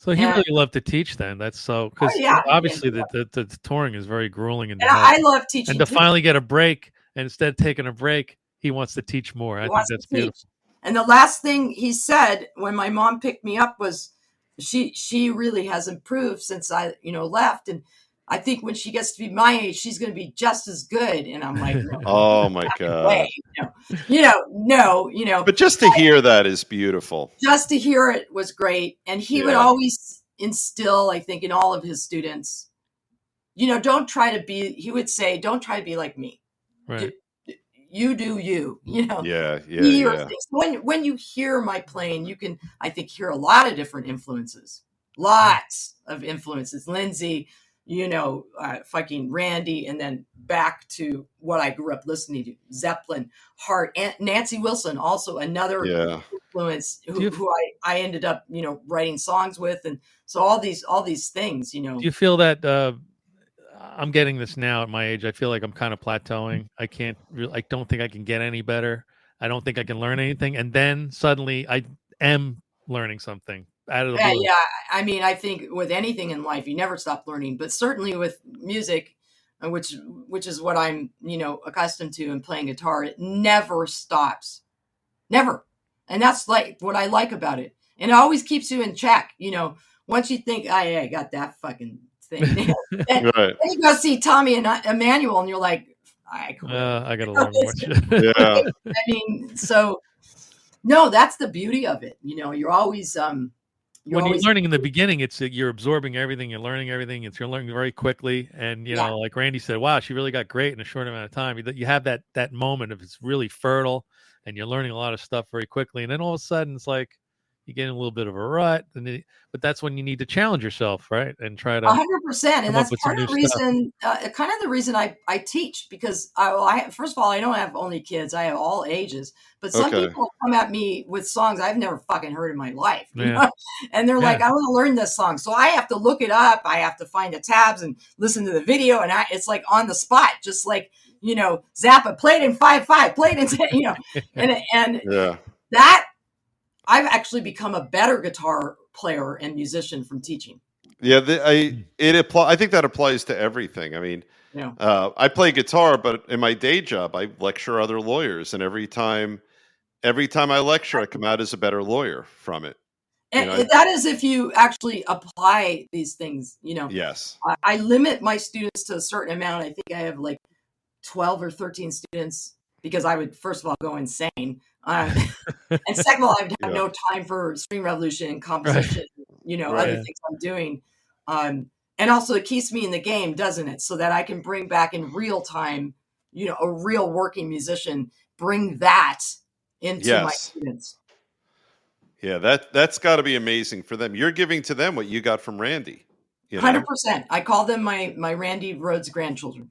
So he and really loved to teach then. That's so, oh because yeah, obviously the touring is very grueling and and I demanding. love And teaching to too. finally get a break, and instead of taking a break, he wants to teach more. He I think wants to that's teach. beautiful. And the last thing he said when my mom picked me up was, she really has improved since I left, and I think when she gets to be my age, she's going to be just as good. And I'm like, no Oh my way, God. no, But just to hear that is beautiful. just to hear it was great. And he would Yeah. always instill, I think, in all of his students, don't try to be. He would say, don't try to be like me. Right. You do you. Yeah. Yeah. Be your Yeah. things. When you hear my playing, you can, I think, hear a lot of different influences. Lots of influences. Lindsay, fucking Randy, and then back to what I grew up listening to: Zeppelin, Heart, and Nancy Wilson, also another Yeah. influence Do you who I ended up writing songs with, and so all these things. do you feel that I'm getting this now at my age? I feel like I'm kind of plateauing. I don't think I can get any better. I don't think I can learn anything. And then suddenly I am learning something out of the blue. Yeah. I mean, I think with anything in life, you never stop learning, but certainly with music, which is what I'm, accustomed to, and playing guitar, it never stops, never. And that's like what I like about it. And it always keeps you in check. Once you think, oh, yeah, I got that fucking thing, then Right. you go see Tommy and Emmanuel, and you're like, I quit. I got to learn more. Yeah. I mean, so no, that's the beauty of it. You're always, When you're learning in the beginning, it's you're absorbing everything, you're learning everything, you're learning very quickly, and Yeah. like Randy said, wow, she really got great in a short amount of time. You have that moment of it's really fertile, and you're learning a lot of stuff very quickly, and then all of a sudden it's like you get in a little bit of a rut, but that's when you need to challenge yourself, right, and try to 100%, and come up that's with some part new of the stuff. reason, kind of the reason I teach, because I first of all, I don't have only kids, I have all ages, but some Okay. people come at me with songs I've never fucking heard in my life, Yeah. and they're like, Yeah. I want to learn this song, so I have to look it up, I have to find the tabs and listen to the video, and it's like on the spot, just like Zappa played in 5/5, played in and Yeah. that I've actually become a better guitar player and musician from teaching. Yeah. I think that applies to everything. I mean, Yeah. I play guitar, but in my day job, I lecture other lawyers, and every time I lecture, I come out as a better lawyer from it. And that is if you actually apply these things. Yes. I limit my students to a certain amount. I think I have like 12 or 13 students, because I would, first of all, go insane. And second of all, I would have Yeah. no time for String Revolution and composition, other Right. things I'm doing. And also it keeps me in the game, doesn't it? So that I can bring back in real time, a real working musician, bring that into my Yes. students. Yeah, that's got to be amazing for them. You're giving to them what you got from Randy. 100%. I call them my Randy Rhoads grandchildren.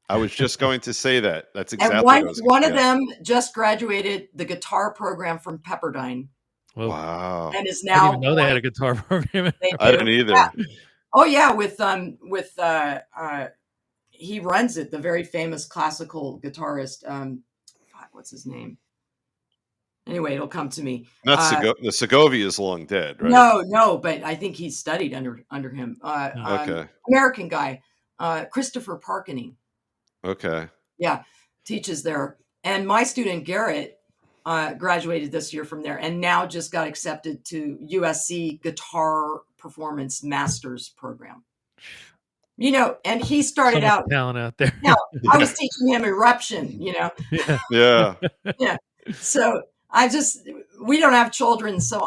I was just going to say that. That's exactly And what I was one of them just graduated the guitar program from Pepperdine. Whoa. Wow. And is I didn't now even know they had a guitar program. I didn't either. Yeah. Oh yeah, with he runs it, the very famous classical guitarist. What's his name? Anyway, it'll come to me. The Segovia is long dead, right? No, but I think he studied under him. Okay. American guy, Christopher Parkening. Okay. Yeah, teaches there. And my student Garrett graduated this year from there, and now just got accepted to USC Guitar Performance Masters program. And he started out talent out there. Now, I was teaching him Eruption. Yeah. Yeah. So we don't have children, so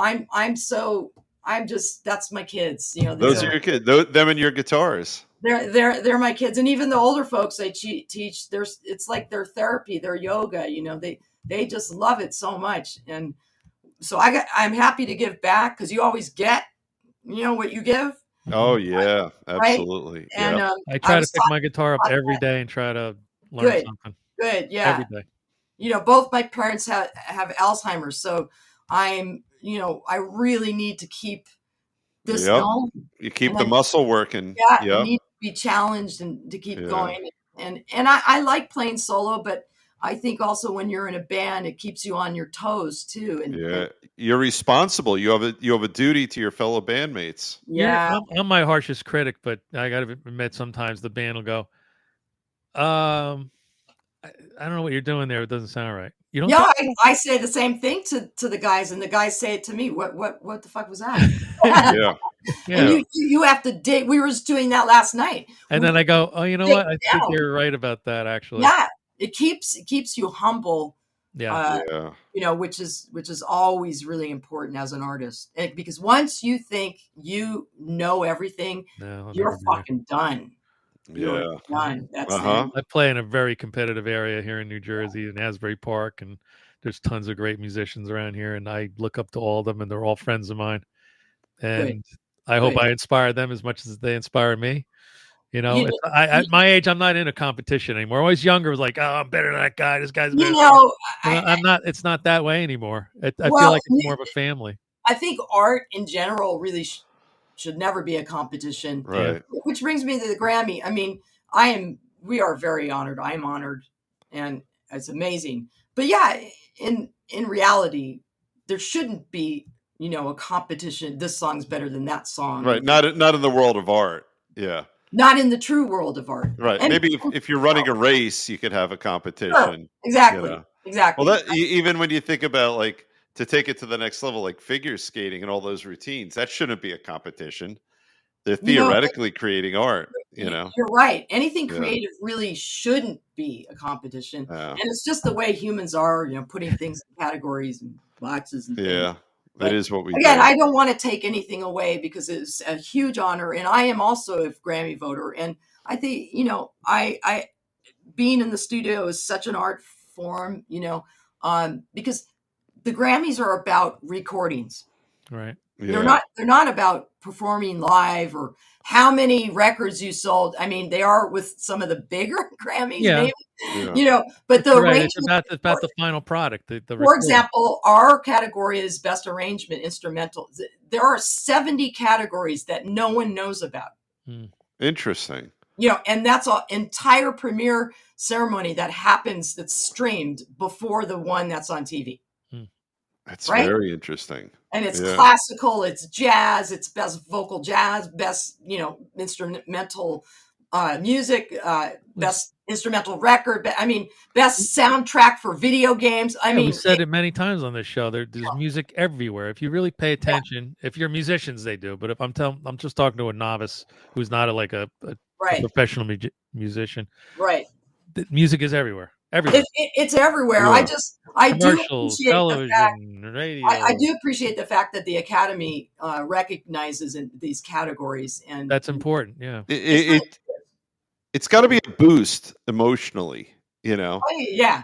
that's my kids. Those are your kids. Them and your guitars. They're my kids, and even the older folks I teach. It's like their therapy, their yoga. They just love it so much, and so I'm happy to give back because you always get, what you give. Oh yeah, absolutely. Right? And I try to pick my guitar up every day and try to learn something. Good, yeah. Every day. Both my parents have Alzheimer's, so I really need to keep this going. You keep the muscle working. Yeah, I need to be challenged and to keep going. And I like playing solo, but I think also when you're in a band, it keeps you on your toes too. And you're responsible. You have a duty to your fellow bandmates. Yeah, I'm my harshest critic, but I got to admit sometimes the band will go, I don't know what you're doing there. It doesn't sound right. You don't. Yeah, I say the same thing to the guys, and the guys say it to me. What the fuck was that? Yeah. And you have to dig. We were just doing that last night. And then I go, oh, you know what? I think you're right about that. Actually, yeah. It keeps you humble. Yeah. Which is always really important as an artist, because once you think you know everything, you're fucking done. You're done. That's I play in a very competitive area here in New Jersey, in Asbury Park, and there's tons of great musicians around here, and I look up to all of them, and they're all friends of mine. And I hope I inspire them as much as they inspire me. At my age, I'm not in a competition anymore. I was younger, was like, oh, I'm better than that guy. This guy's better. I'm not. It's not that way anymore. I feel like it's more of a family. I think art in general really should never be a competition. Right. Which brings me to the Grammy. I mean, we are very honored. I am honored, and it's amazing. But yeah, in reality, there shouldn't be, a competition. This song's better than that song. Right. Not in the world of art. Yeah. Not in the true world of art. Right. And maybe if you're running a race, you could have a competition. Sure. Exactly. Exactly. Well, even when you think about to take it to the next level, like figure skating and all those routines, that shouldn't be a competition. They're theoretically creating art, You're right. Anything creative really shouldn't be a competition. And it's just the way humans are, putting things in categories and boxes and things. Yeah. That is what we again, do. I don't want to take anything away because it's a huge honor, and I am also a Grammy voter. And I think, I being in the studio is such an art form, because the Grammys are about recordings. Right. Yeah. They're not about performing live or how many records you sold. I mean, they are with some of the bigger Grammys, maybe. But the arrangement, it's about the final product. For example, our category is best arrangement instrumental. There are 70 categories that no one knows about. Interesting. And that's an entire premiere ceremony that's streamed before the one that's on TV. That's very interesting. And it's classical, it's jazz, it's best vocal jazz, best, instrumental music, best instrumental record. Best soundtrack for video games. We said it many times on this show. There's music everywhere. If you really pay attention, if you're musicians, they do. But if I'm just talking to a novice who's not a professional musician. Right. The music is everywhere. Everywhere. It's everywhere. Yeah. I do commercials, television, radio. I do appreciate the fact that the Academy recognizes in these categories, and that's important. Yeah, it's got to be a boost emotionally, Oh, yeah.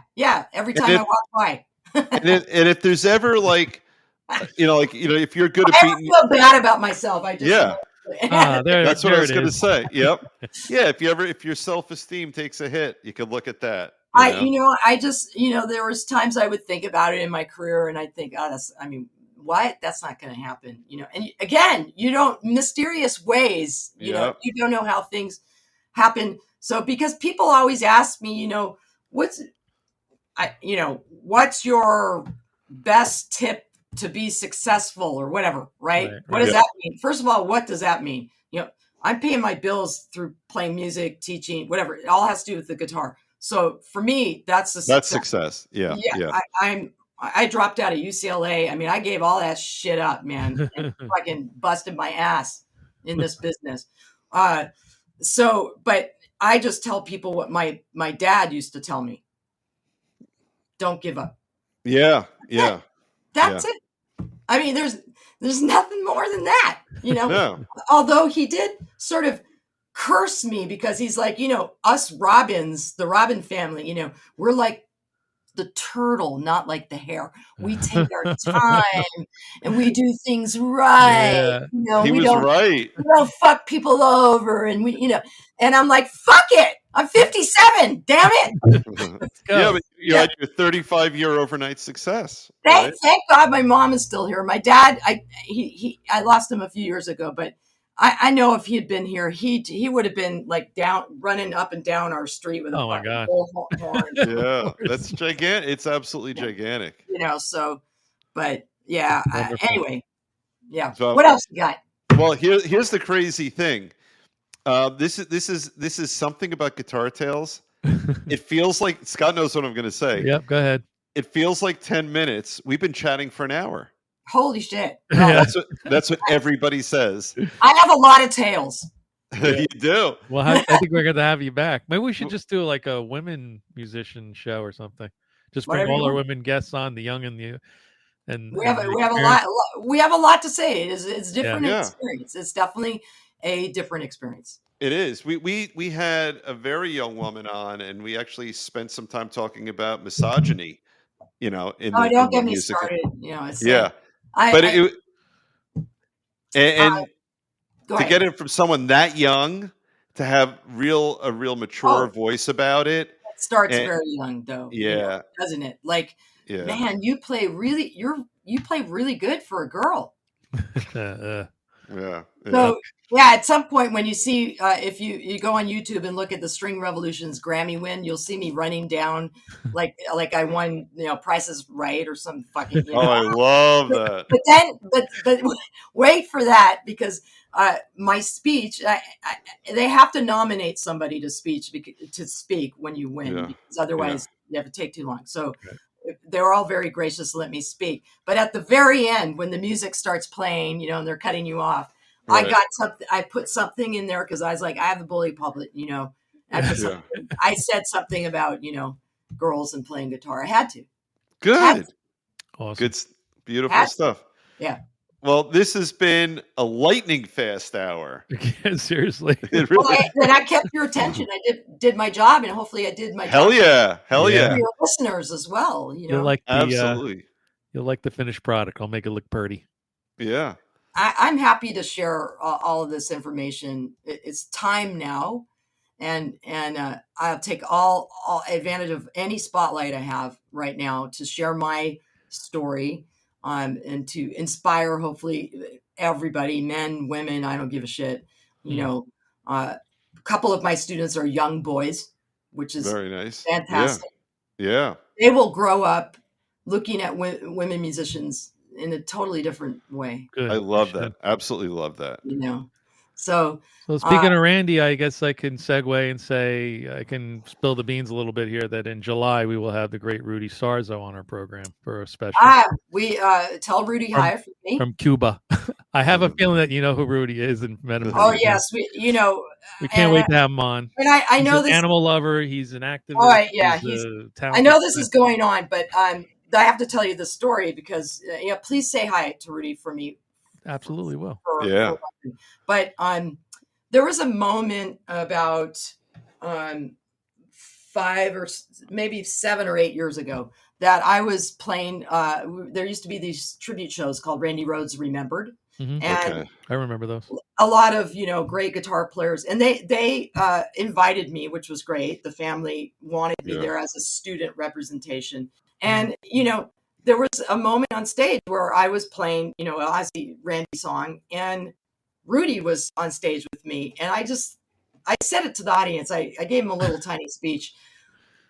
Every time I walk by, and if there's ever if you're good at beating, I feel bad about myself. I just That's what I was going to is. say. Yep. Yeah. If your self-esteem takes a hit, you could look at that. I just, there was times I would think about it in my career and I'd think, what? That's not going to happen, and again, mysterious ways, Yep. you don't know how things happen. So, because people always ask me, what's your best tip to be successful or whatever, right? What does that mean? First of all, what does that mean? I'm paying my bills through playing music, teaching, whatever. It all has to do with the guitar. So for me, that's success. Yeah. I dropped out of UCLA. I mean, I gave all that shit up, man, and fucking busted my ass in this business. But I just tell people what my dad used to tell me. Don't give up. Yeah. That's it. I mean, there's nothing more than that, No. Although he did sort of curse me because he's like, us Robins, the Robin family, we're like the turtle, not like the hare. We take our time and we do things right. Yeah. He was right. We don't fuck people over, and and I'm like, fuck it. I'm 57. Damn it. Yeah, but you had your 35-year overnight success. Thank God my mom is still here. My dad, I lost him a few years ago, but I know if he had been here, he would have been like running up and down our street with a fucking bullhorn. Yeah, that's gigantic. It's absolutely gigantic. So, but yeah. Anyway, yeah. So, what else you got? Well, here's the crazy thing. This is something about Guitar Tales. It feels like Scott knows what I'm going to say. Yep, go ahead. It feels like 10 minutes. We've been chatting for an hour. Holy shit! That's what everybody says. I have a lot of tales. You do. Well, I think we're going to have you back. Maybe we should just do like a women musician show or something. Just bring all our women guests on, the young and the. And we have a lot to say. It's different experience. It's definitely a different experience. It is. We had a very young woman on, and we actually spent some time talking about misogyny. Don't get me started. It's to get it from someone that young to have a real mature voice about it. It starts very young, though. Yeah, doesn't it? Like, man, you play really good for a girl. Yeah. So at some point when you see if you go on YouTube and look at the String Revolution's Grammy win, you'll see me running down like I won Price is Right or some fucking. I love that. But wait for that, because my speech, they have to nominate somebody to speak when you win, because otherwise you have to take too long. So. They were all very gracious to let me speak. But at the very end, when the music starts playing, and they're cutting you off, I put something in there because I was like, I have the bully pulpit, I said something about, girls and playing guitar. I had to. Good. Awesome. Good. Beautiful stuff. Yeah. Well, this has been a lightning fast hour. Seriously. And I kept your attention. I did my job, and hopefully I did my job. Hell yeah. For your listeners as well. You'll like absolutely. You'll like the finished product. I'll make it look pretty. Yeah. I'm happy to share all of this information. It's time now, and I'll take all advantage of any spotlight I have right now to share my story. And to inspire, hopefully, everybody, men, women, I don't give a shit. A couple of my students are young boys, which is very nice. Fantastic. Yeah. They will grow up looking at women musicians in a totally different way. Good. I love that. Absolutely love that. So speaking of Randy, I guess I can segue and say I can spill the beans a little bit here that in July we will have the great Rudy Sarzo on our program for a special. We tell Rudy hi from me. From Cuba. I have a feeling that you know who Rudy is and met him. Oh yes, we can't wait to have him on. And I know he's an animal lover. He's an activist. Oh yeah, he's I know this is going on, but I have to tell you the story because please say hi to Rudy for me. Absolutely will. But there was a moment about 5 or maybe 7 or 8 years ago that I was playing. There used to be these tribute shows called Randy Rhoads Remembered, Mhm. And Okay. I remember those. a lot of great guitar players, and they invited me, which was great. The family wanted me Yeah. there as a student representation, and there was a moment on stage where I was playing Ozzy Randy song, and Rudy was on stage with me, and I said it to the audience. I gave him a little tiny speech,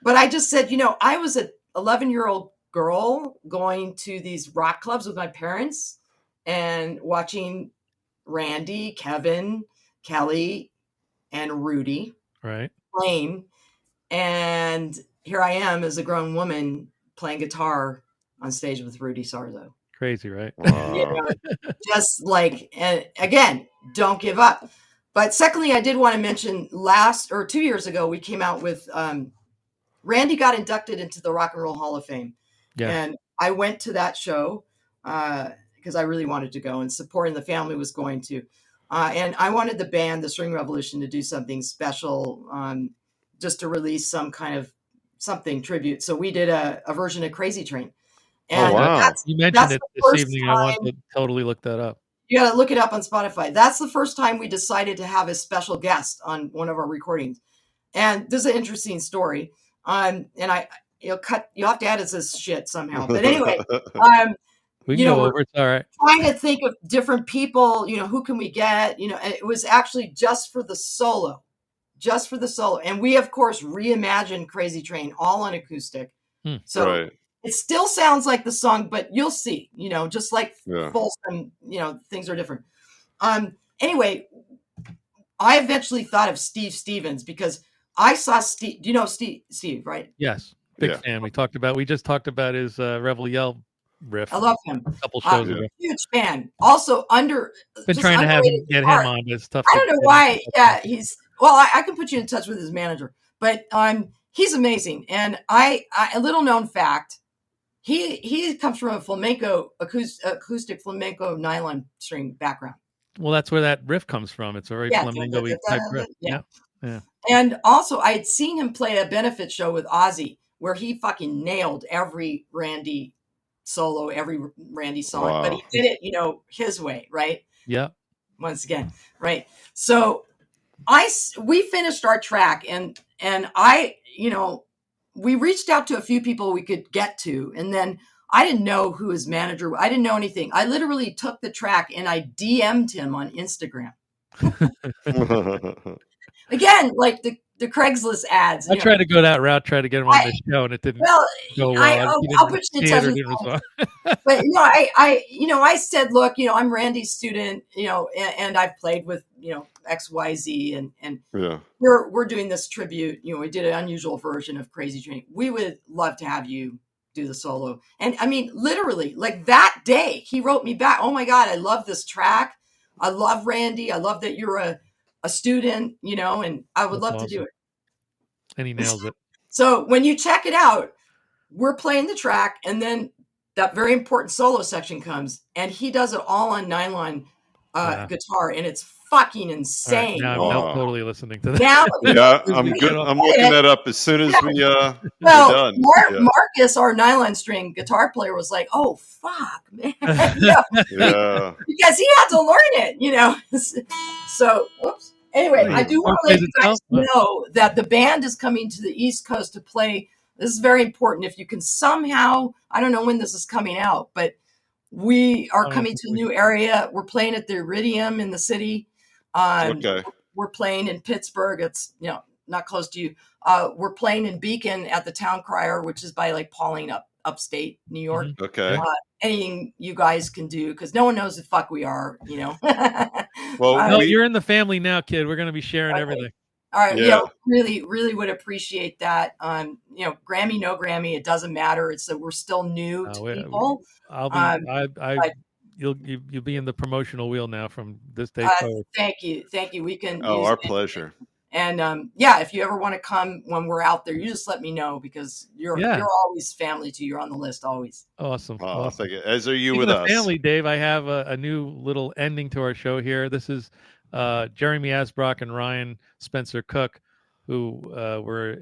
but I just said, I was an 11-year-old girl going to these rock clubs with my parents and watching Randy, Kevin, Kelly, and Rudy Right. playing. And here I am as a grown woman playing guitar on stage with Rudy Sarzo. Crazy, right? Wow. Just like, and again, don't give up. But secondly, I did want to mention 2 years ago, we came out with Randy got inducted into the Rock and Roll Hall of Fame. Yeah. And I went to that show because I really wanted to go and support, and the family was going to. And I wanted the band, the String Revolution, to do something special, just to release some kind of something tribute. So we did a version of Crazy Train. And wow. You mentioned it the this first evening. I want time- to totally look that up. You got to look it up on Spotify. That's the first time we decided to have a special guest on one of our recordings. And this is an interesting story. And you'll have to edit this shit somehow. But anyway, We can go over. It's all right. trying to think of different people, who can we get, and it was actually just for the solo. And we, of course, reimagined Crazy Train all on acoustic. So right. it still sounds like the song, but you'll see, just like Yeah. Folsom, things are different. Anyway, I eventually thought of Steve Stevens because I saw Steve. Do you know Steve, right? Yes. Big Yeah. fan. We just talked about his Rebel Yell riff I love him. a couple shows ago. Huge fan. Also Been trying to get him on, but it's tough. I don't know why. Yeah, I can put you in touch with his manager, but he's amazing. And a little known fact, he comes from a flamenco acoustic flamenco nylon string background. Well, that's where that riff comes from. It's a very flamenco-y type riff. Yeah. And also, I had seen him play a benefit show with Ozzy where he fucking nailed every Randy solo, every Randy song, Wow. but he did it, his way, right? Yeah. Once again, right? So we finished our track, and we reached out to a few people we could get to, and then I didn't know who his manager. I didn't know anything. I literally took the track and I DM'd him on Instagram. Again, like the Craigslist ads. I tried to go that route, try to get him on the show, and it didn't go well. I'll put you in touch with him. But I said, look, I'm Randy's student, and I've played with XYZ, and yeah. we're doing this tribute. We did an unusual version of Crazy Train. We would love to have you do the solo. And I mean, literally, like that day, he wrote me back. Oh my God, I love this track. I love Randy. I love that you're a student, and I would love to do it. And he nails it. So when you check it out, we're playing the track, and then that very important solo section comes, and he does it all on nylon guitar, and it's fucking insane. Right, now I'm totally listening to that. Now, yeah, I'm good. I'm looking that up as soon as we're done. Marcus, our nylon string guitar player, was like, "Oh fuck, man!" Yeah. Because he had to learn it, So, whoops. Anyway, I do want to let you guys know that the band is coming to the East Coast to play. This is very important. If you can somehow, I don't know when this is coming out, but we are coming to a new area. We're playing at the Iridium in the city. Okay. We're playing in Pittsburgh. It's not close to you. We're playing in Beacon at the Town Crier, which is by like Pauling upstate New York. Mm-hmm. Okay. Anything you guys can do, because no one knows the fuck we are. Well, you're in the family now, kid. We're going to be sharing everything. All right. Yeah. Really, really would appreciate that. Grammy, no Grammy, it doesn't matter. It's that we're still new to people. You'll be in the promotional wheel now from this day forward. Thank you. We can. Our pleasure. And if you ever want to come when we're out there, you just let me know, because you're always family too. You're on the list always. Awesome. Thank you. As are you Speaking with of us. Family, Dave, I have a new little ending to our show here. This is Jeremy Asbrock and Ryan Spencer Cook, who were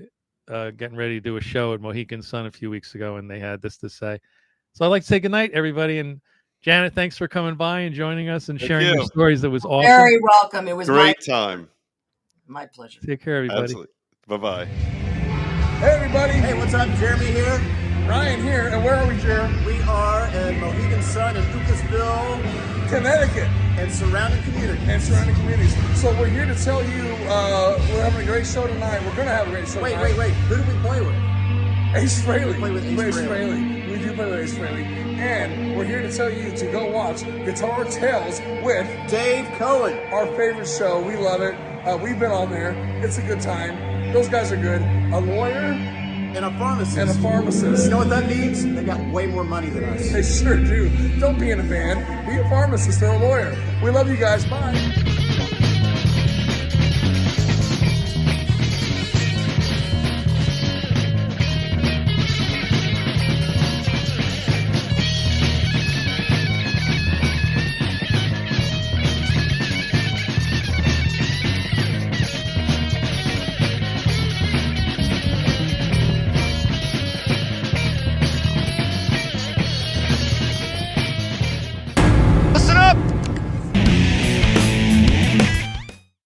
getting ready to do a show at Mohegan Sun a few weeks ago, and they had this to say. So I'd like to say goodnight, everybody, and Janet, thanks for coming by and joining us and sharing your stories. That was awesome. Very welcome. It was great time. My pleasure. Take care, everybody. Absolutely. Bye-bye. Hey, everybody. Hey, what's up? Jeremy here. Ryan here. And where are we, Jeremy? We are at Mohegan Sun in Lucasville, Connecticut. And surrounding communities. So we're here to tell you we're having a great show tonight. We're going to have a great show tonight. Wait. Who do we play with? Ace Frehley. We play with Ace Frehley. We do play with Ace Frehley. And we're here to tell you to go watch Guitar Tales with Dave Cohen. Our favorite show. We love it. We've been on there. It's a good time. Those guys are good. A lawyer. And a pharmacist. You know what that means? They got way more money than us. They sure do. Don't be in a band. Be a pharmacist or a lawyer. We love you guys. Bye.